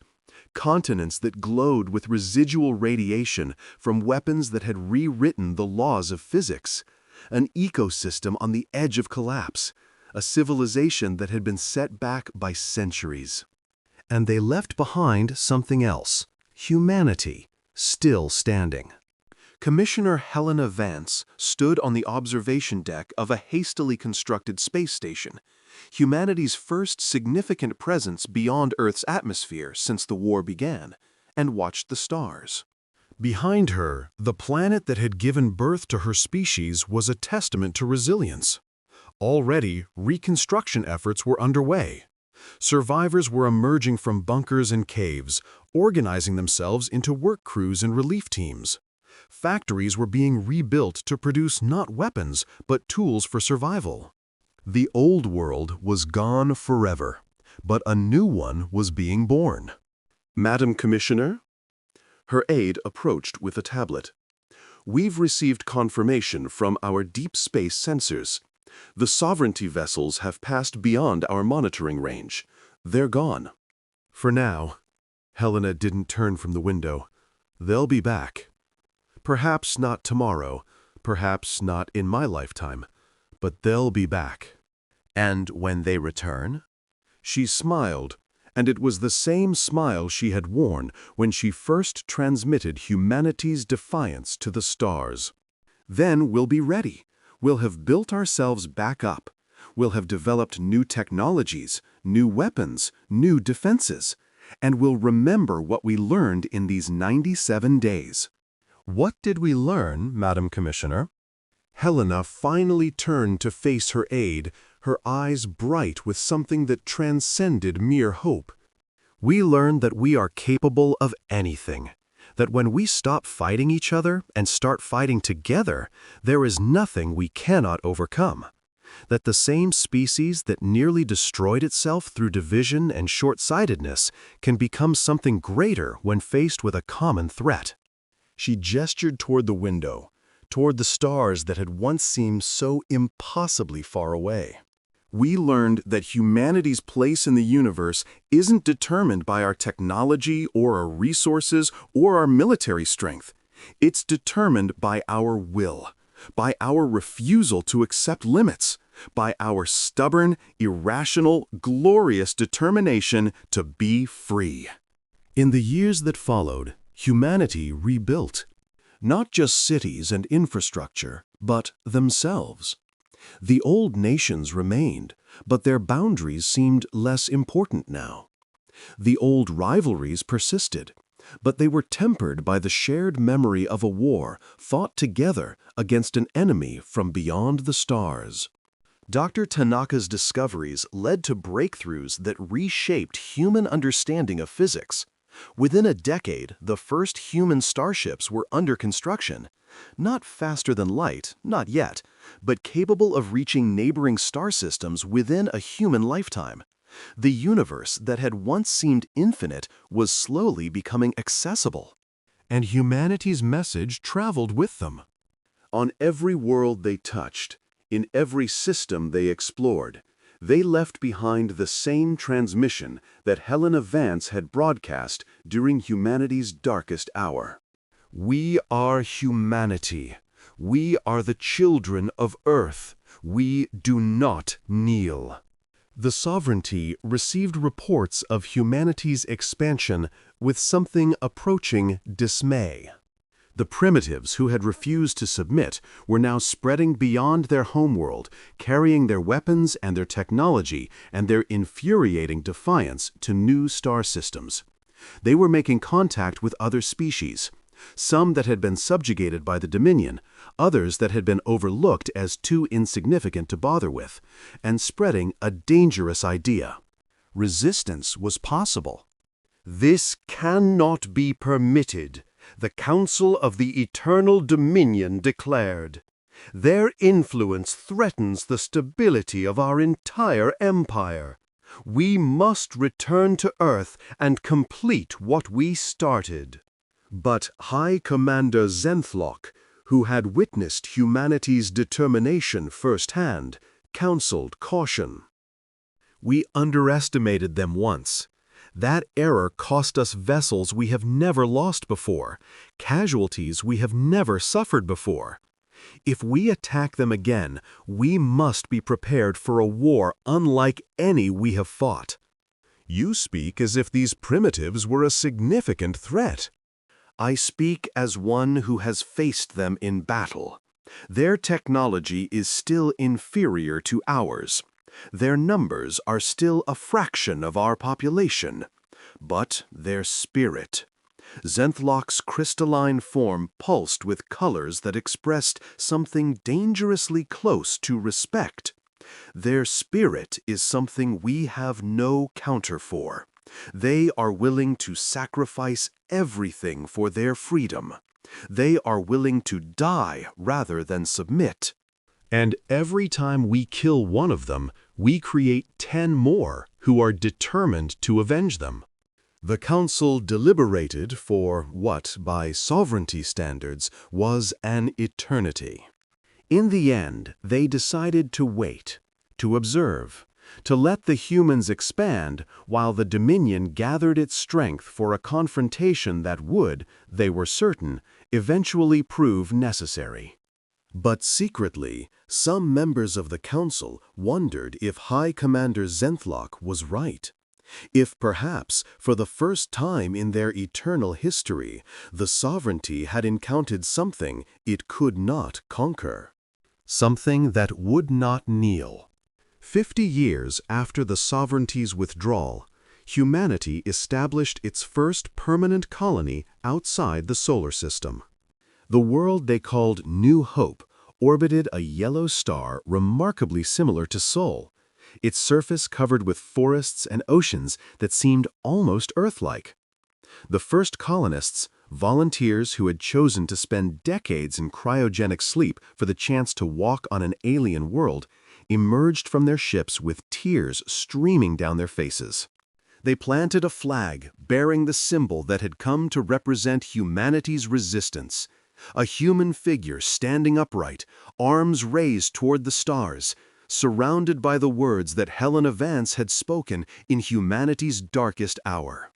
S3: continents that glowed with residual radiation from weapons that had rewritten the laws of physics, an ecosystem on the edge of collapse, a civilization that had been set back by centuries. And they left behind something else, humanity, still standing. Commissioner Helena Vance stood on the observation deck of a hastily constructed space station, humanity's first significant presence beyond Earth's atmosphere since the war began, and watched the stars. Behind her, the planet that had given birth to her species was a testament to resilience. Already, reconstruction efforts were underway. Survivors were emerging from bunkers and caves, organizing themselves into work crews and relief teams. Factories were being rebuilt to produce not weapons, but tools for survival. The old world was gone forever, but a new one was being born. Madam Commissioner? Her aide approached with a tablet. We've received confirmation from our deep space sensors. The sovereignty vessels have passed beyond our monitoring range. They're gone.
S1: For now, Helena didn't turn from the window. They'll be back. Perhaps not tomorrow, perhaps not in my lifetime, but they'll be back.
S3: And when they return? She smiled, and it was the same smile she had worn when she first transmitted humanity's defiance to the stars. Then we'll be ready. We'll have built ourselves back up. We'll have developed new technologies, new weapons, new defenses, and we'll remember what we learned in these 97 days.
S1: What did we learn, Madam Commissioner? Helena finally turned to face her aide, her eyes bright with something that transcended mere hope. We learned that we are capable of anything, that when we stop fighting each other and start fighting together, there is nothing we cannot overcome, that the same species that nearly destroyed itself through division and short-sightedness can become something greater when faced with a common threat. She gestured toward the window, toward the stars that had once seemed so impossibly far away.
S3: We learned that humanity's place in the universe isn't determined by our technology or our resources or our military strength. It's determined by our will, by our refusal to accept limits, by our stubborn, irrational, glorious determination to be free.
S1: In the years that followed, humanity rebuilt, not just cities and infrastructure, but themselves. The old nations remained, but their boundaries seemed less important now. The old rivalries persisted, but they were tempered by the shared memory of a war fought together against an enemy from beyond the stars. Dr. Tanaka's discoveries led to breakthroughs that reshaped human understanding of physics. Within a decade, the first human starships were under construction. Not faster than light, not yet, but capable of reaching neighboring star systems within a human lifetime. The universe that had once seemed infinite was slowly becoming accessible. And humanity's message traveled with them.
S3: On every world they touched, in every system they explored, they left behind the same transmission that Helena Vance had broadcast during humanity's darkest hour.
S1: We are humanity. We are the children of Earth. We do not kneel. The sovereignty received reports of humanity's expansion with something approaching dismay. The primitives who had refused to submit were now spreading beyond their homeworld, carrying their weapons and their technology and their infuriating defiance to new star systems. They were making contact with other species, some that had been subjugated by the Dominion, others that had been overlooked as too insignificant to bother with, and spreading a dangerous idea. Resistance was possible. This cannot be permitted, the Council of the Eternal Dominion declared. Their influence threatens the stability of our entire empire. We must return to Earth and complete what we started. But High Commander Zenthlock, who had witnessed humanity's determination firsthand, counseled caution. We underestimated them once. That error cost us vessels we have never lost before, casualties we have never suffered before. If we attack them again, we must be prepared for a war unlike any we have fought. You speak as if these primitives were a significant threat. I speak as one who has faced them in battle. Their technology is still inferior to ours. Their numbers are still a fraction of our population. But their spirit. Zenthlock's crystalline form pulsed with colors that expressed something dangerously close to respect. Their spirit is something we have no counter for. They are willing to sacrifice everything for their freedom. They are willing to die rather than submit. And every time we kill one of them, we create 10 more who are determined to avenge them. The Council deliberated for what, by sovereignty standards, was an eternity.
S3: In the end, they decided to wait, to observe, to let the humans expand while the Dominion gathered its strength for a confrontation that would, they were certain, eventually prove necessary. But secretly, some members of the Council wondered if High Commander Zenthlock was right. If perhaps, for the first time in their eternal history, the sovereignty had encountered something it could not conquer. Something that would not kneel. 50 years after the sovereignty's withdrawal, humanity established its first permanent colony outside the solar system. The world they called New Hope orbited a yellow star remarkably similar to Sol, its surface covered with forests and oceans that seemed almost Earth-like. The first colonists, volunteers who had chosen to spend decades in cryogenic sleep for the chance to walk on an alien world, emerged from their ships with tears streaming down their faces. They planted a flag bearing the symbol that had come to represent humanity's resistance, a human figure standing upright, arms raised toward the stars, surrounded by the words that Helena Vance had spoken in humanity's darkest hour.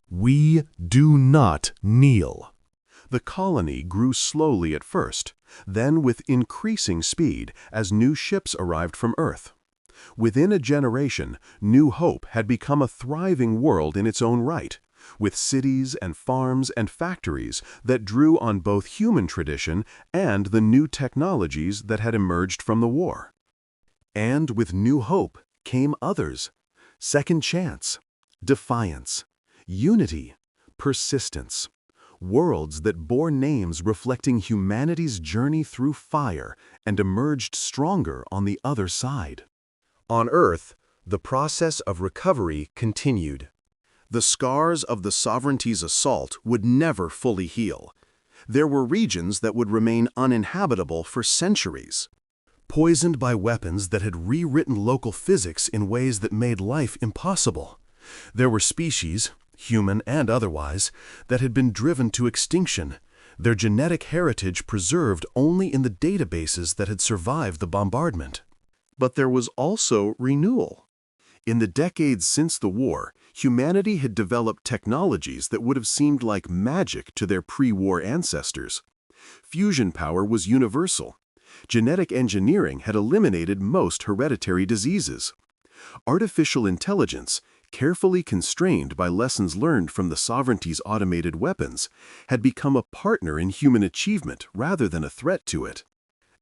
S3: "We do not kneel." The colony grew slowly at first, then with increasing speed as new ships arrived from Earth. Within a generation, New Hope had become a thriving world in its own right, with cities and farms and factories that drew on both human tradition and the new technologies that had emerged from the war. And with New Hope came others: second chance, defiance, unity, persistence, worlds that bore names reflecting humanity's journey through fire and emerged stronger on the other side. On Earth, the process of recovery continued. The scars of the sovereignty's assault would never fully heal. There were regions that would remain uninhabitable for centuries, poisoned by weapons that had rewritten local physics in ways that made life impossible. There were species, human and otherwise, that had been driven to extinction, their genetic heritage preserved only in the databases that had survived the bombardment. But there was also renewal. In the decades since the war, humanity had developed technologies that would have seemed like magic to their pre-war ancestors. Fusion power was universal. Genetic engineering had eliminated most hereditary diseases. Artificial intelligence, carefully constrained by lessons learned from the sovereignty's automated weapons, had become a partner in human achievement rather than a threat to it.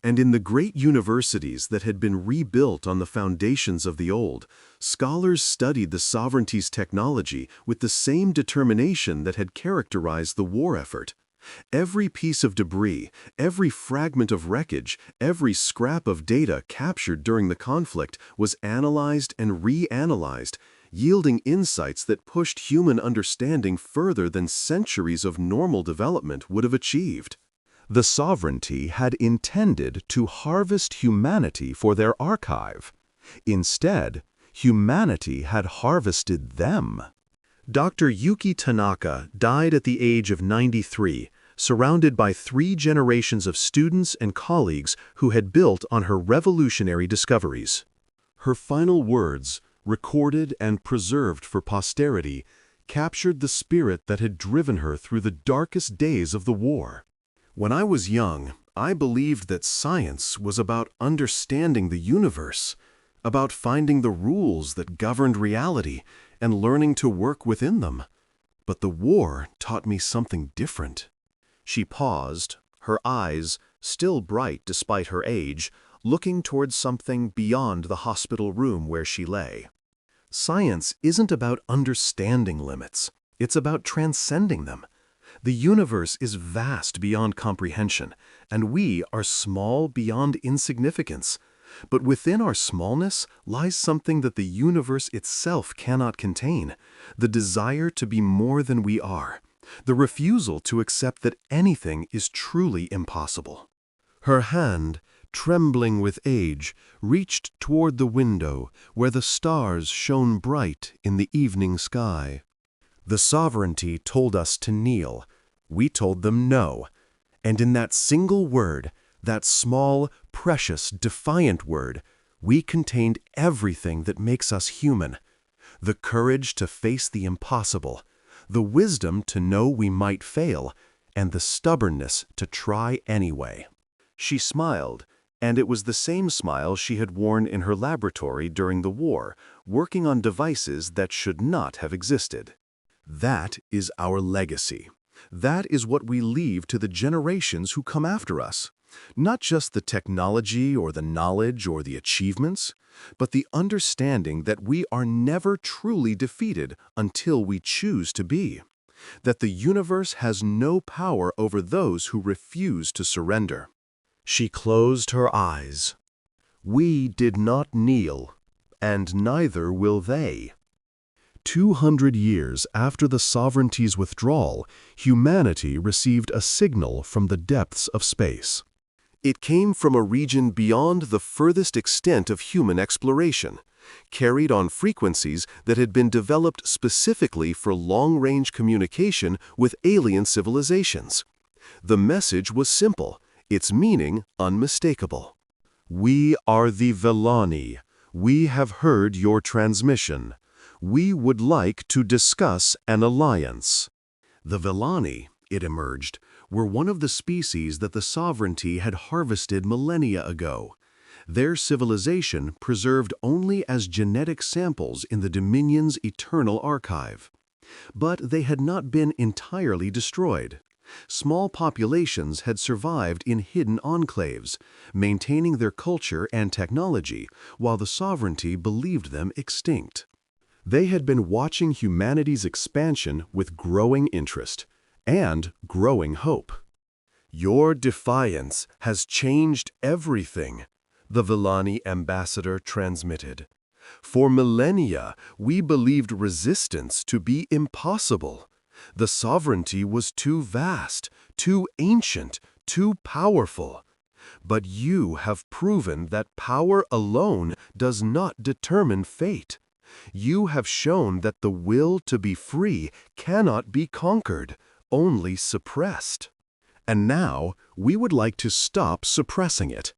S3: And in the great universities that had been rebuilt on the foundations of the old, scholars studied the sovereignty's technology with the same determination that had characterized the war effort. Every piece of debris, every fragment of wreckage, every scrap of data captured during the conflict was analyzed and reanalyzed, yielding insights that pushed human understanding further than centuries of normal development would have achieved. The sovereignty had intended to harvest humanity for their archive. Instead, humanity had harvested them. Dr. Yuki Tanaka died at the age of 93, surrounded by 3 generations of students and colleagues who had built on her revolutionary discoveries. Her final words, recorded and preserved for posterity, captured the spirit that had driven her through the darkest days of the war. When I was young, I believed that science was about understanding the universe, about finding the rules that governed reality and learning to work within them. But the war taught me something different. She paused, her eyes, still bright despite her age, looking towards something beyond the hospital room where she lay. Science isn't about understanding limits. It's about transcending them. The universe is vast beyond comprehension, and we are small beyond insignificance. But within our smallness lies something that the universe itself cannot contain, the desire to be more than we are, the refusal to accept that anything is truly impossible. Her hand, trembling with age, reached toward the window where the stars shone bright in the evening sky. The sovereignty told us to kneel. We told them no. And in that single word,
S1: That small, precious, defiant word, we contained everything that makes us human. The courage to face the impossible, the wisdom to know we might fail, and the stubbornness to try anyway. She smiled, and it was the same smile she had worn in her laboratory during the war, working on devices that should not have existed. That is our legacy. That is what we leave to the generations who come after us. Not just the technology or the knowledge or the achievements, but the understanding that we are never truly defeated until we choose to be. That the universe has no power over those who refuse to surrender. She closed her eyes. We did not kneel, and neither will they. 200 years after the sovereignty's withdrawal, humanity received a signal from the depths of space. It came from a region beyond the furthest extent of human exploration, carried on frequencies that had been developed specifically for long-range communication with alien civilizations. The message was simple, its meaning unmistakable. We are the Vellani. We have heard your transmission. We would like to discuss an alliance. The Vellani, it emerged, were one of the species that the sovereignty had harvested millennia ago. Their civilization preserved only as genetic samples in the Dominion's eternal archive. But they had not been entirely destroyed. Small populations had survived in hidden enclaves, maintaining their culture and technology, while the sovereignty believed them extinct. They had been watching humanity's expansion with growing interest and growing hope. Your defiance has changed everything, the Vellani ambassador transmitted. For millennia, we believed resistance to be impossible. The sovereignty was too vast, too ancient, too powerful. But you have proven that power alone does not determine fate. You have shown that the will to be free cannot be conquered, only suppressed. And now, we would like to stop suppressing it.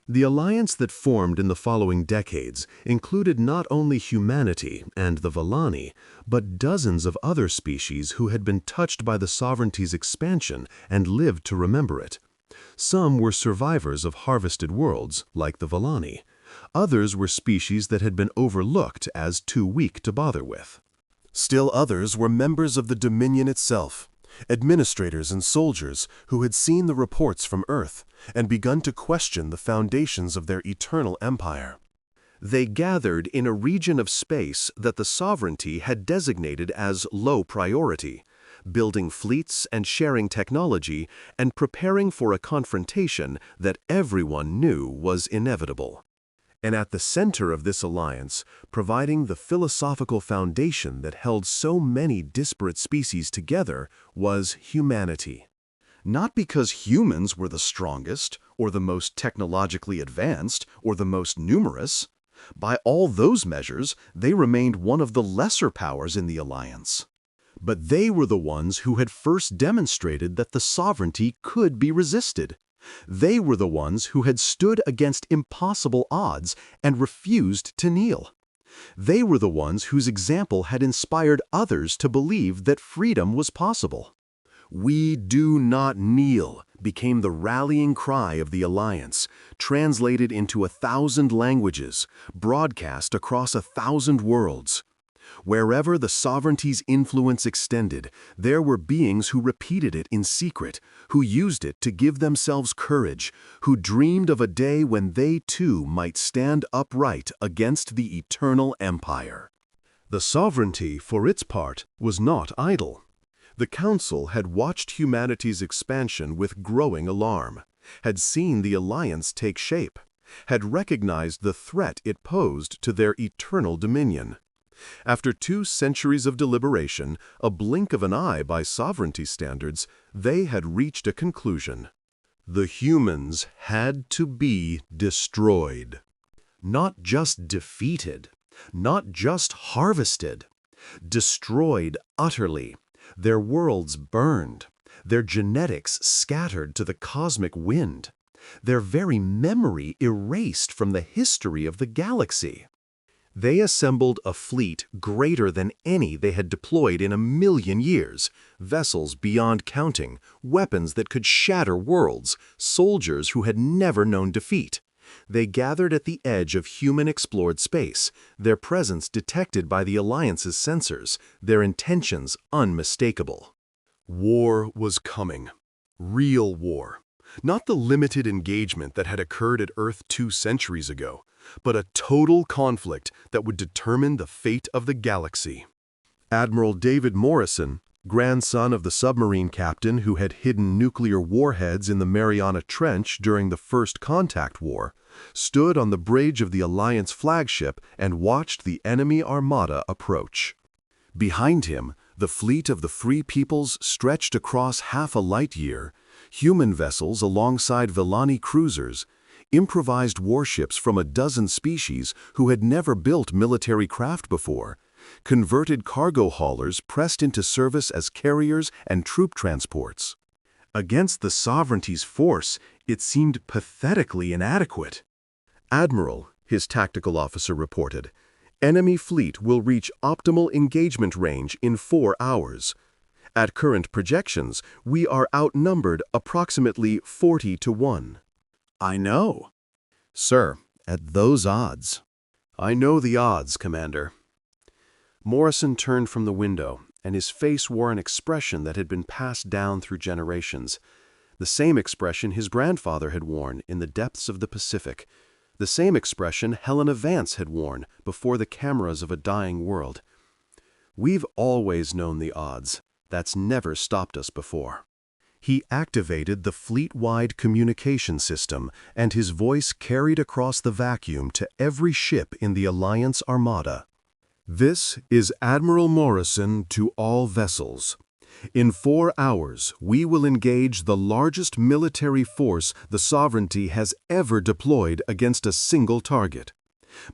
S1: The alliance that formed in the following decades included not only humanity and the Vellani, but dozens of other species who had been touched by the sovereignty's expansion and lived to remember it. Some were survivors of harvested worlds, like the Vellani. Others were species that had been overlooked as too weak to bother with. Still others were members of the Dominion itself, administrators and soldiers who had seen the reports from Earth and begun to question the foundations of their eternal empire. They gathered in a region of space that the sovereignty had designated as low priority, building fleets and sharing technology and preparing for a confrontation that everyone knew was inevitable. And at the center of this alliance, providing the philosophical foundation that held so many disparate species together, was humanity. Not because humans were the strongest, or the most technologically advanced, or the most numerous. By all those measures, they remained one of the lesser powers in the alliance. But they were the ones who had first demonstrated that the sovereignty could be resisted. They were the ones who had stood against impossible odds and refused to kneel. They were the ones whose example had inspired others to believe that freedom was possible. "We do not kneel" became the rallying cry of the Alliance, translated into 1,000 languages, broadcast across 1,000 worlds. Wherever the sovereignty's influence extended, there were beings who repeated it in secret, who used it to give themselves courage, who dreamed of a day when they too might stand upright against the eternal empire. The sovereignty, for its part, was not idle. The Council had watched humanity's expansion with growing alarm, had seen the alliance take shape, had recognized the threat it posed to their eternal dominion. After 2 centuries of deliberation, a blink of an eye by sovereignty standards, they had reached a conclusion. The humans had to be destroyed. Not just defeated, not just harvested. Destroyed utterly, their worlds burned, their genetics scattered to the cosmic wind. their very memory erased from the history of the galaxy. They assembled a fleet greater than any they had deployed in 1,000,000 years, vessels beyond counting, weapons that could shatter worlds, soldiers who had never known defeat. They gathered at the edge of human-explored space, their presence detected by the Alliance's sensors, their intentions unmistakable.
S3: War was coming. Real war. Not the limited engagement that had occurred at Earth 2 centuries ago, but a total conflict that would determine the fate of the galaxy. Admiral David Morrison, grandson of the submarine captain who had hidden nuclear warheads in the Mariana Trench during the First Contact War, stood on the bridge of the Alliance flagship and watched the enemy armada approach. Behind him, the fleet of the Free Peoples stretched across half a light-year, human vessels alongside Villani cruisers, improvised warships from a dozen species who had never built military craft before, converted cargo haulers pressed into service as carriers and troop transports. Against the sovereignty's force, it seemed pathetically inadequate. "Admiral," his tactical officer reported, "enemy fleet will reach optimal engagement range in 4 hours. At current projections, we are outnumbered approximately 40 to 1. "I know." "Sir, at those odds." "I know the odds, Commander." Morrison turned from the window, and his face wore an expression that had been passed down through generations. The same expression his grandfather had worn in the depths of the Pacific. The same expression Helena Vance had worn before the cameras of a dying world. "We've always known the odds. That's never stopped us before." He activated the fleet-wide communication system, and his voice carried across the vacuum to every ship in the Alliance Armada. "This is Admiral Morrison to all vessels. In 4 hours, we will engage the largest military force the Sovereignty has ever deployed against a single target.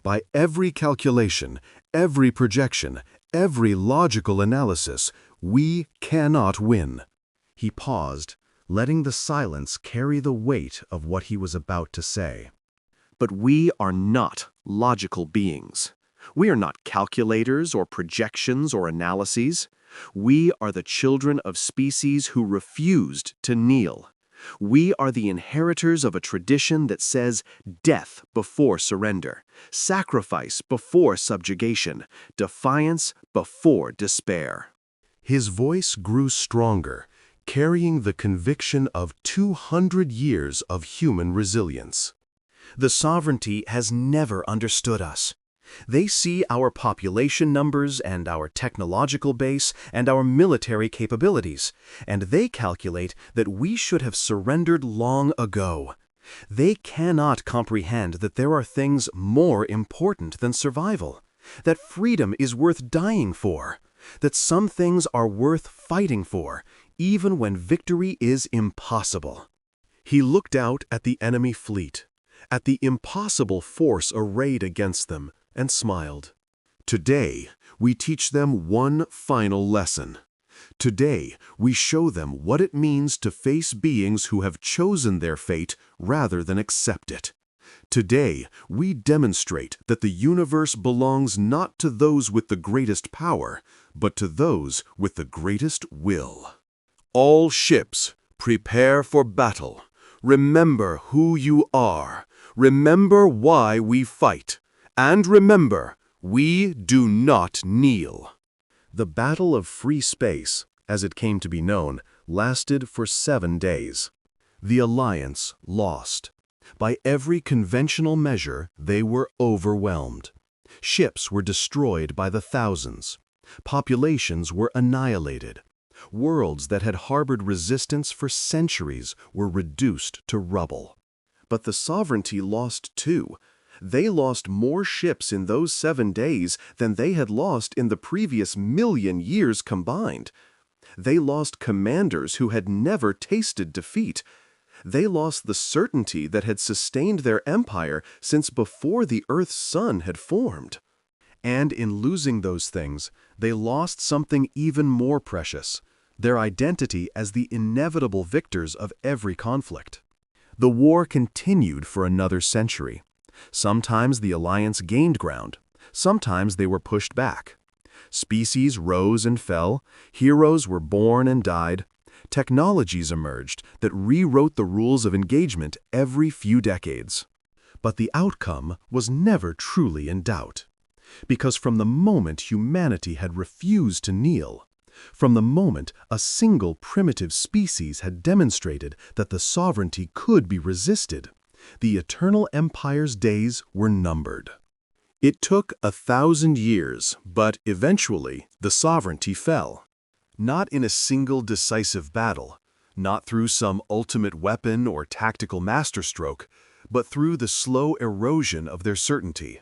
S3: By every calculation, every projection, every logical analysis, we cannot win." He paused, letting the silence carry the weight of what he was about to say. "But we are not logical beings. We are not calculators or projections or analyses. We are the children of species who refused to kneel. We are the inheritors of a tradition that says death before surrender, sacrifice before subjugation, defiance before despair." His voice grew stronger, carrying the conviction of 200 years of human resilience. "The Sovereignty has never understood us. They see our population numbers and our technological base and our military capabilities, and they calculate that we should have surrendered long ago. They cannot comprehend that there are things more important than survival, that freedom is worth dying for, that some things are worth fighting for, even when victory is impossible." He looked out at the enemy fleet, at the impossible force arrayed against them, and smiled. "Today, we teach them one final lesson. Today, we show them what it means to face beings who have chosen their fate rather than accept it. Today, we demonstrate that the universe belongs not to those with the greatest power, but to those with the greatest will. All ships, prepare for battle. Remember who you are. Remember why we fight. And remember, we do not kneel." The Battle of Free Space, as it came to be known, lasted for 7 days. The Alliance lost. By every conventional measure, they were overwhelmed. Ships were destroyed by the thousands. Populations were annihilated. Worlds that had harbored resistance for centuries were reduced to rubble. But the Sovereignty lost too. They lost more ships in those 7 days than they had lost in the previous 1,000,000 years combined. They lost commanders who had never tasted defeat. They lost the certainty that had sustained their empire since before the Earth's sun had formed. And in losing those things, they lost something even more precious, their identity as the inevitable victors of every conflict.
S1: The war continued for another century. Sometimes the Alliance gained ground, sometimes they were pushed back. Species rose and fell, heroes were born and died. Technologies emerged that rewrote the rules of engagement every few decades. But the outcome was never truly in doubt. Because from the moment humanity had refused to kneel, from the moment a single primitive species had demonstrated that the sovereignty could be resisted, the Eternal Empire's days were numbered. It took 1,000 years, but eventually the sovereignty fell. Not in a single decisive battle, not through some ultimate weapon or tactical masterstroke, but through the slow erosion of their certainty.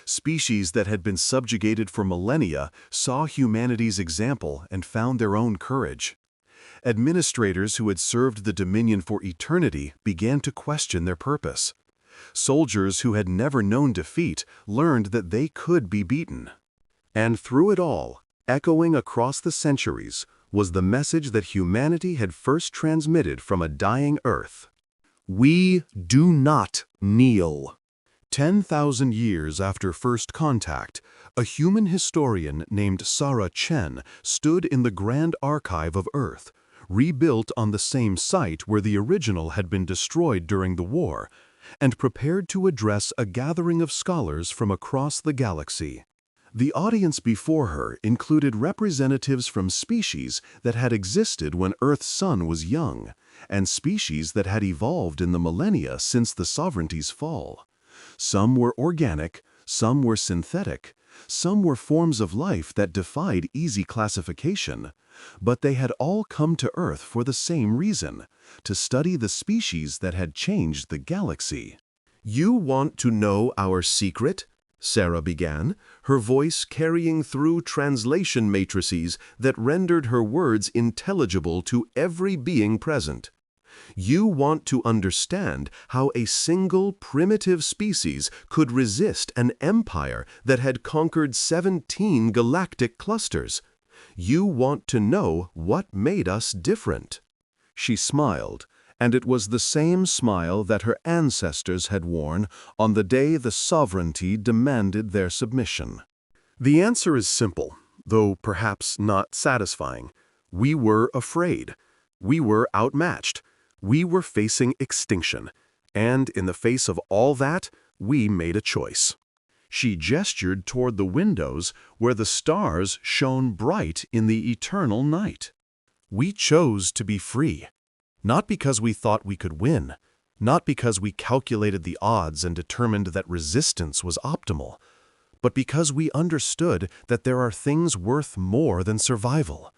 S1: Species that had been subjugated for millennia saw humanity's example and found their own courage. Administrators who had served the Dominion for eternity began to question their purpose. Soldiers who had never known defeat learned that they could be beaten. And through it all, echoing across the centuries, was the message that humanity had first transmitted from a dying Earth. We do not kneel. 10,000 years after first contact, a human historian named Sarah Chen stood in the Grand Archive of Earth, rebuilt on the same site where the original had been destroyed during the war, and prepared to address a gathering of scholars from across the galaxy. The audience before her included representatives from species that had existed when Earth's sun was young, and species that had evolved in the millennia since the sovereignty's fall. Some were organic, some were synthetic, some were forms of life that defied easy classification, but they had all come to Earth for the same reason, to study the species that had changed the galaxy. "You want to know our secret?" Sarah began, her voice carrying through translation matrices that rendered her words intelligible to every being present. "You want to understand how a single primitive species could resist an empire that had conquered 17 galactic clusters. You want to know what made us different." She smiled, and it was the same smile that her ancestors had worn on the day the sovereignty demanded their submission. The answer is simple, though perhaps not satisfying. We were afraid. We were outmatched. We were facing extinction. And in the face of all that, we made a choice. She gestured toward the windows where the stars shone bright in the eternal night. We chose to be free. Not because we thought we could win, not because we calculated the odds and determined that resistance was optimal, but because we understood that there are things worth more than survival,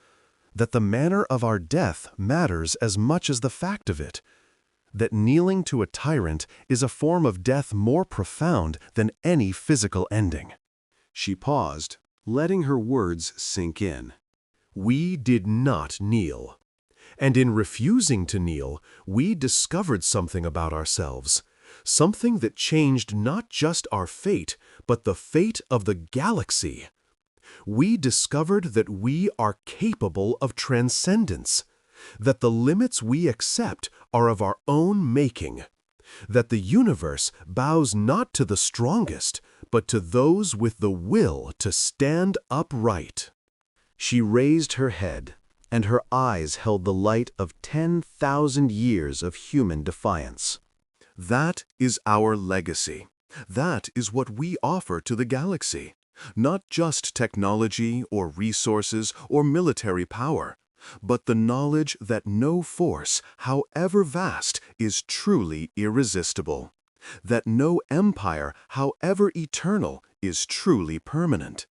S1: that the manner of our death matters as much as the fact of it, that kneeling to a tyrant is a form of death more profound than any physical ending. She paused, letting her words sink in. We did not kneel. And in refusing to kneel, we discovered something about ourselves, something that changed not just our fate, but the fate of the galaxy. We discovered that we are capable of transcendence, that the limits we accept are of our own making, that the universe bows not to the strongest, but to those with the will to stand upright. She raised her head, and her eyes held the light of 10,000 years of human defiance. That is our legacy. That is what we offer to the galaxy. Not just technology or resources or military power, but the knowledge that no force, however vast, is truly irresistible. That no empire, however eternal, is truly permanent.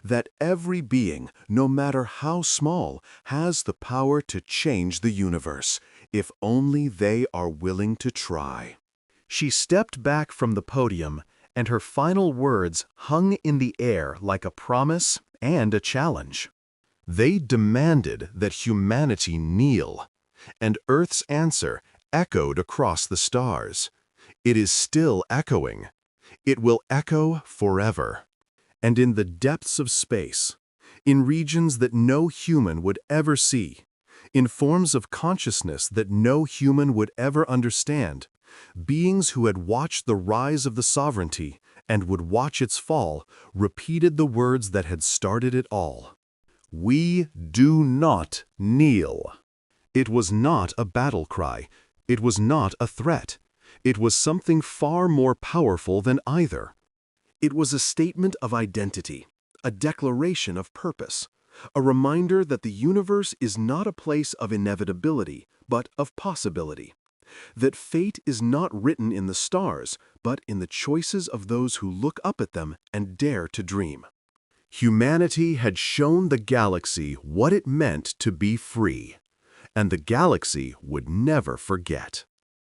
S1: That every being, no matter how small, has the power to change the universe, if only they are willing to try. She stepped back from the podium, and her final words hung in the air like a promise and a challenge. They demanded that humanity kneel, and Earth's answer echoed across the stars. It is still echoing. It will echo forever. And in the depths of space, in regions that no human would ever see, in forms of consciousness that no human would ever understand, beings who had watched the rise of the sovereignty and would watch its fall, repeated the words that had started it all. We do not kneel. It was not a battle cry. It was not a threat. It was something far more powerful than either. It was a statement of identity, a declaration of purpose, a reminder that the universe is not a place of inevitability, but of possibility, that fate is not written in the stars, but in the choices of those who look up at them and dare to dream. Humanity had shown the galaxy what it meant to be free, and the galaxy would never forget.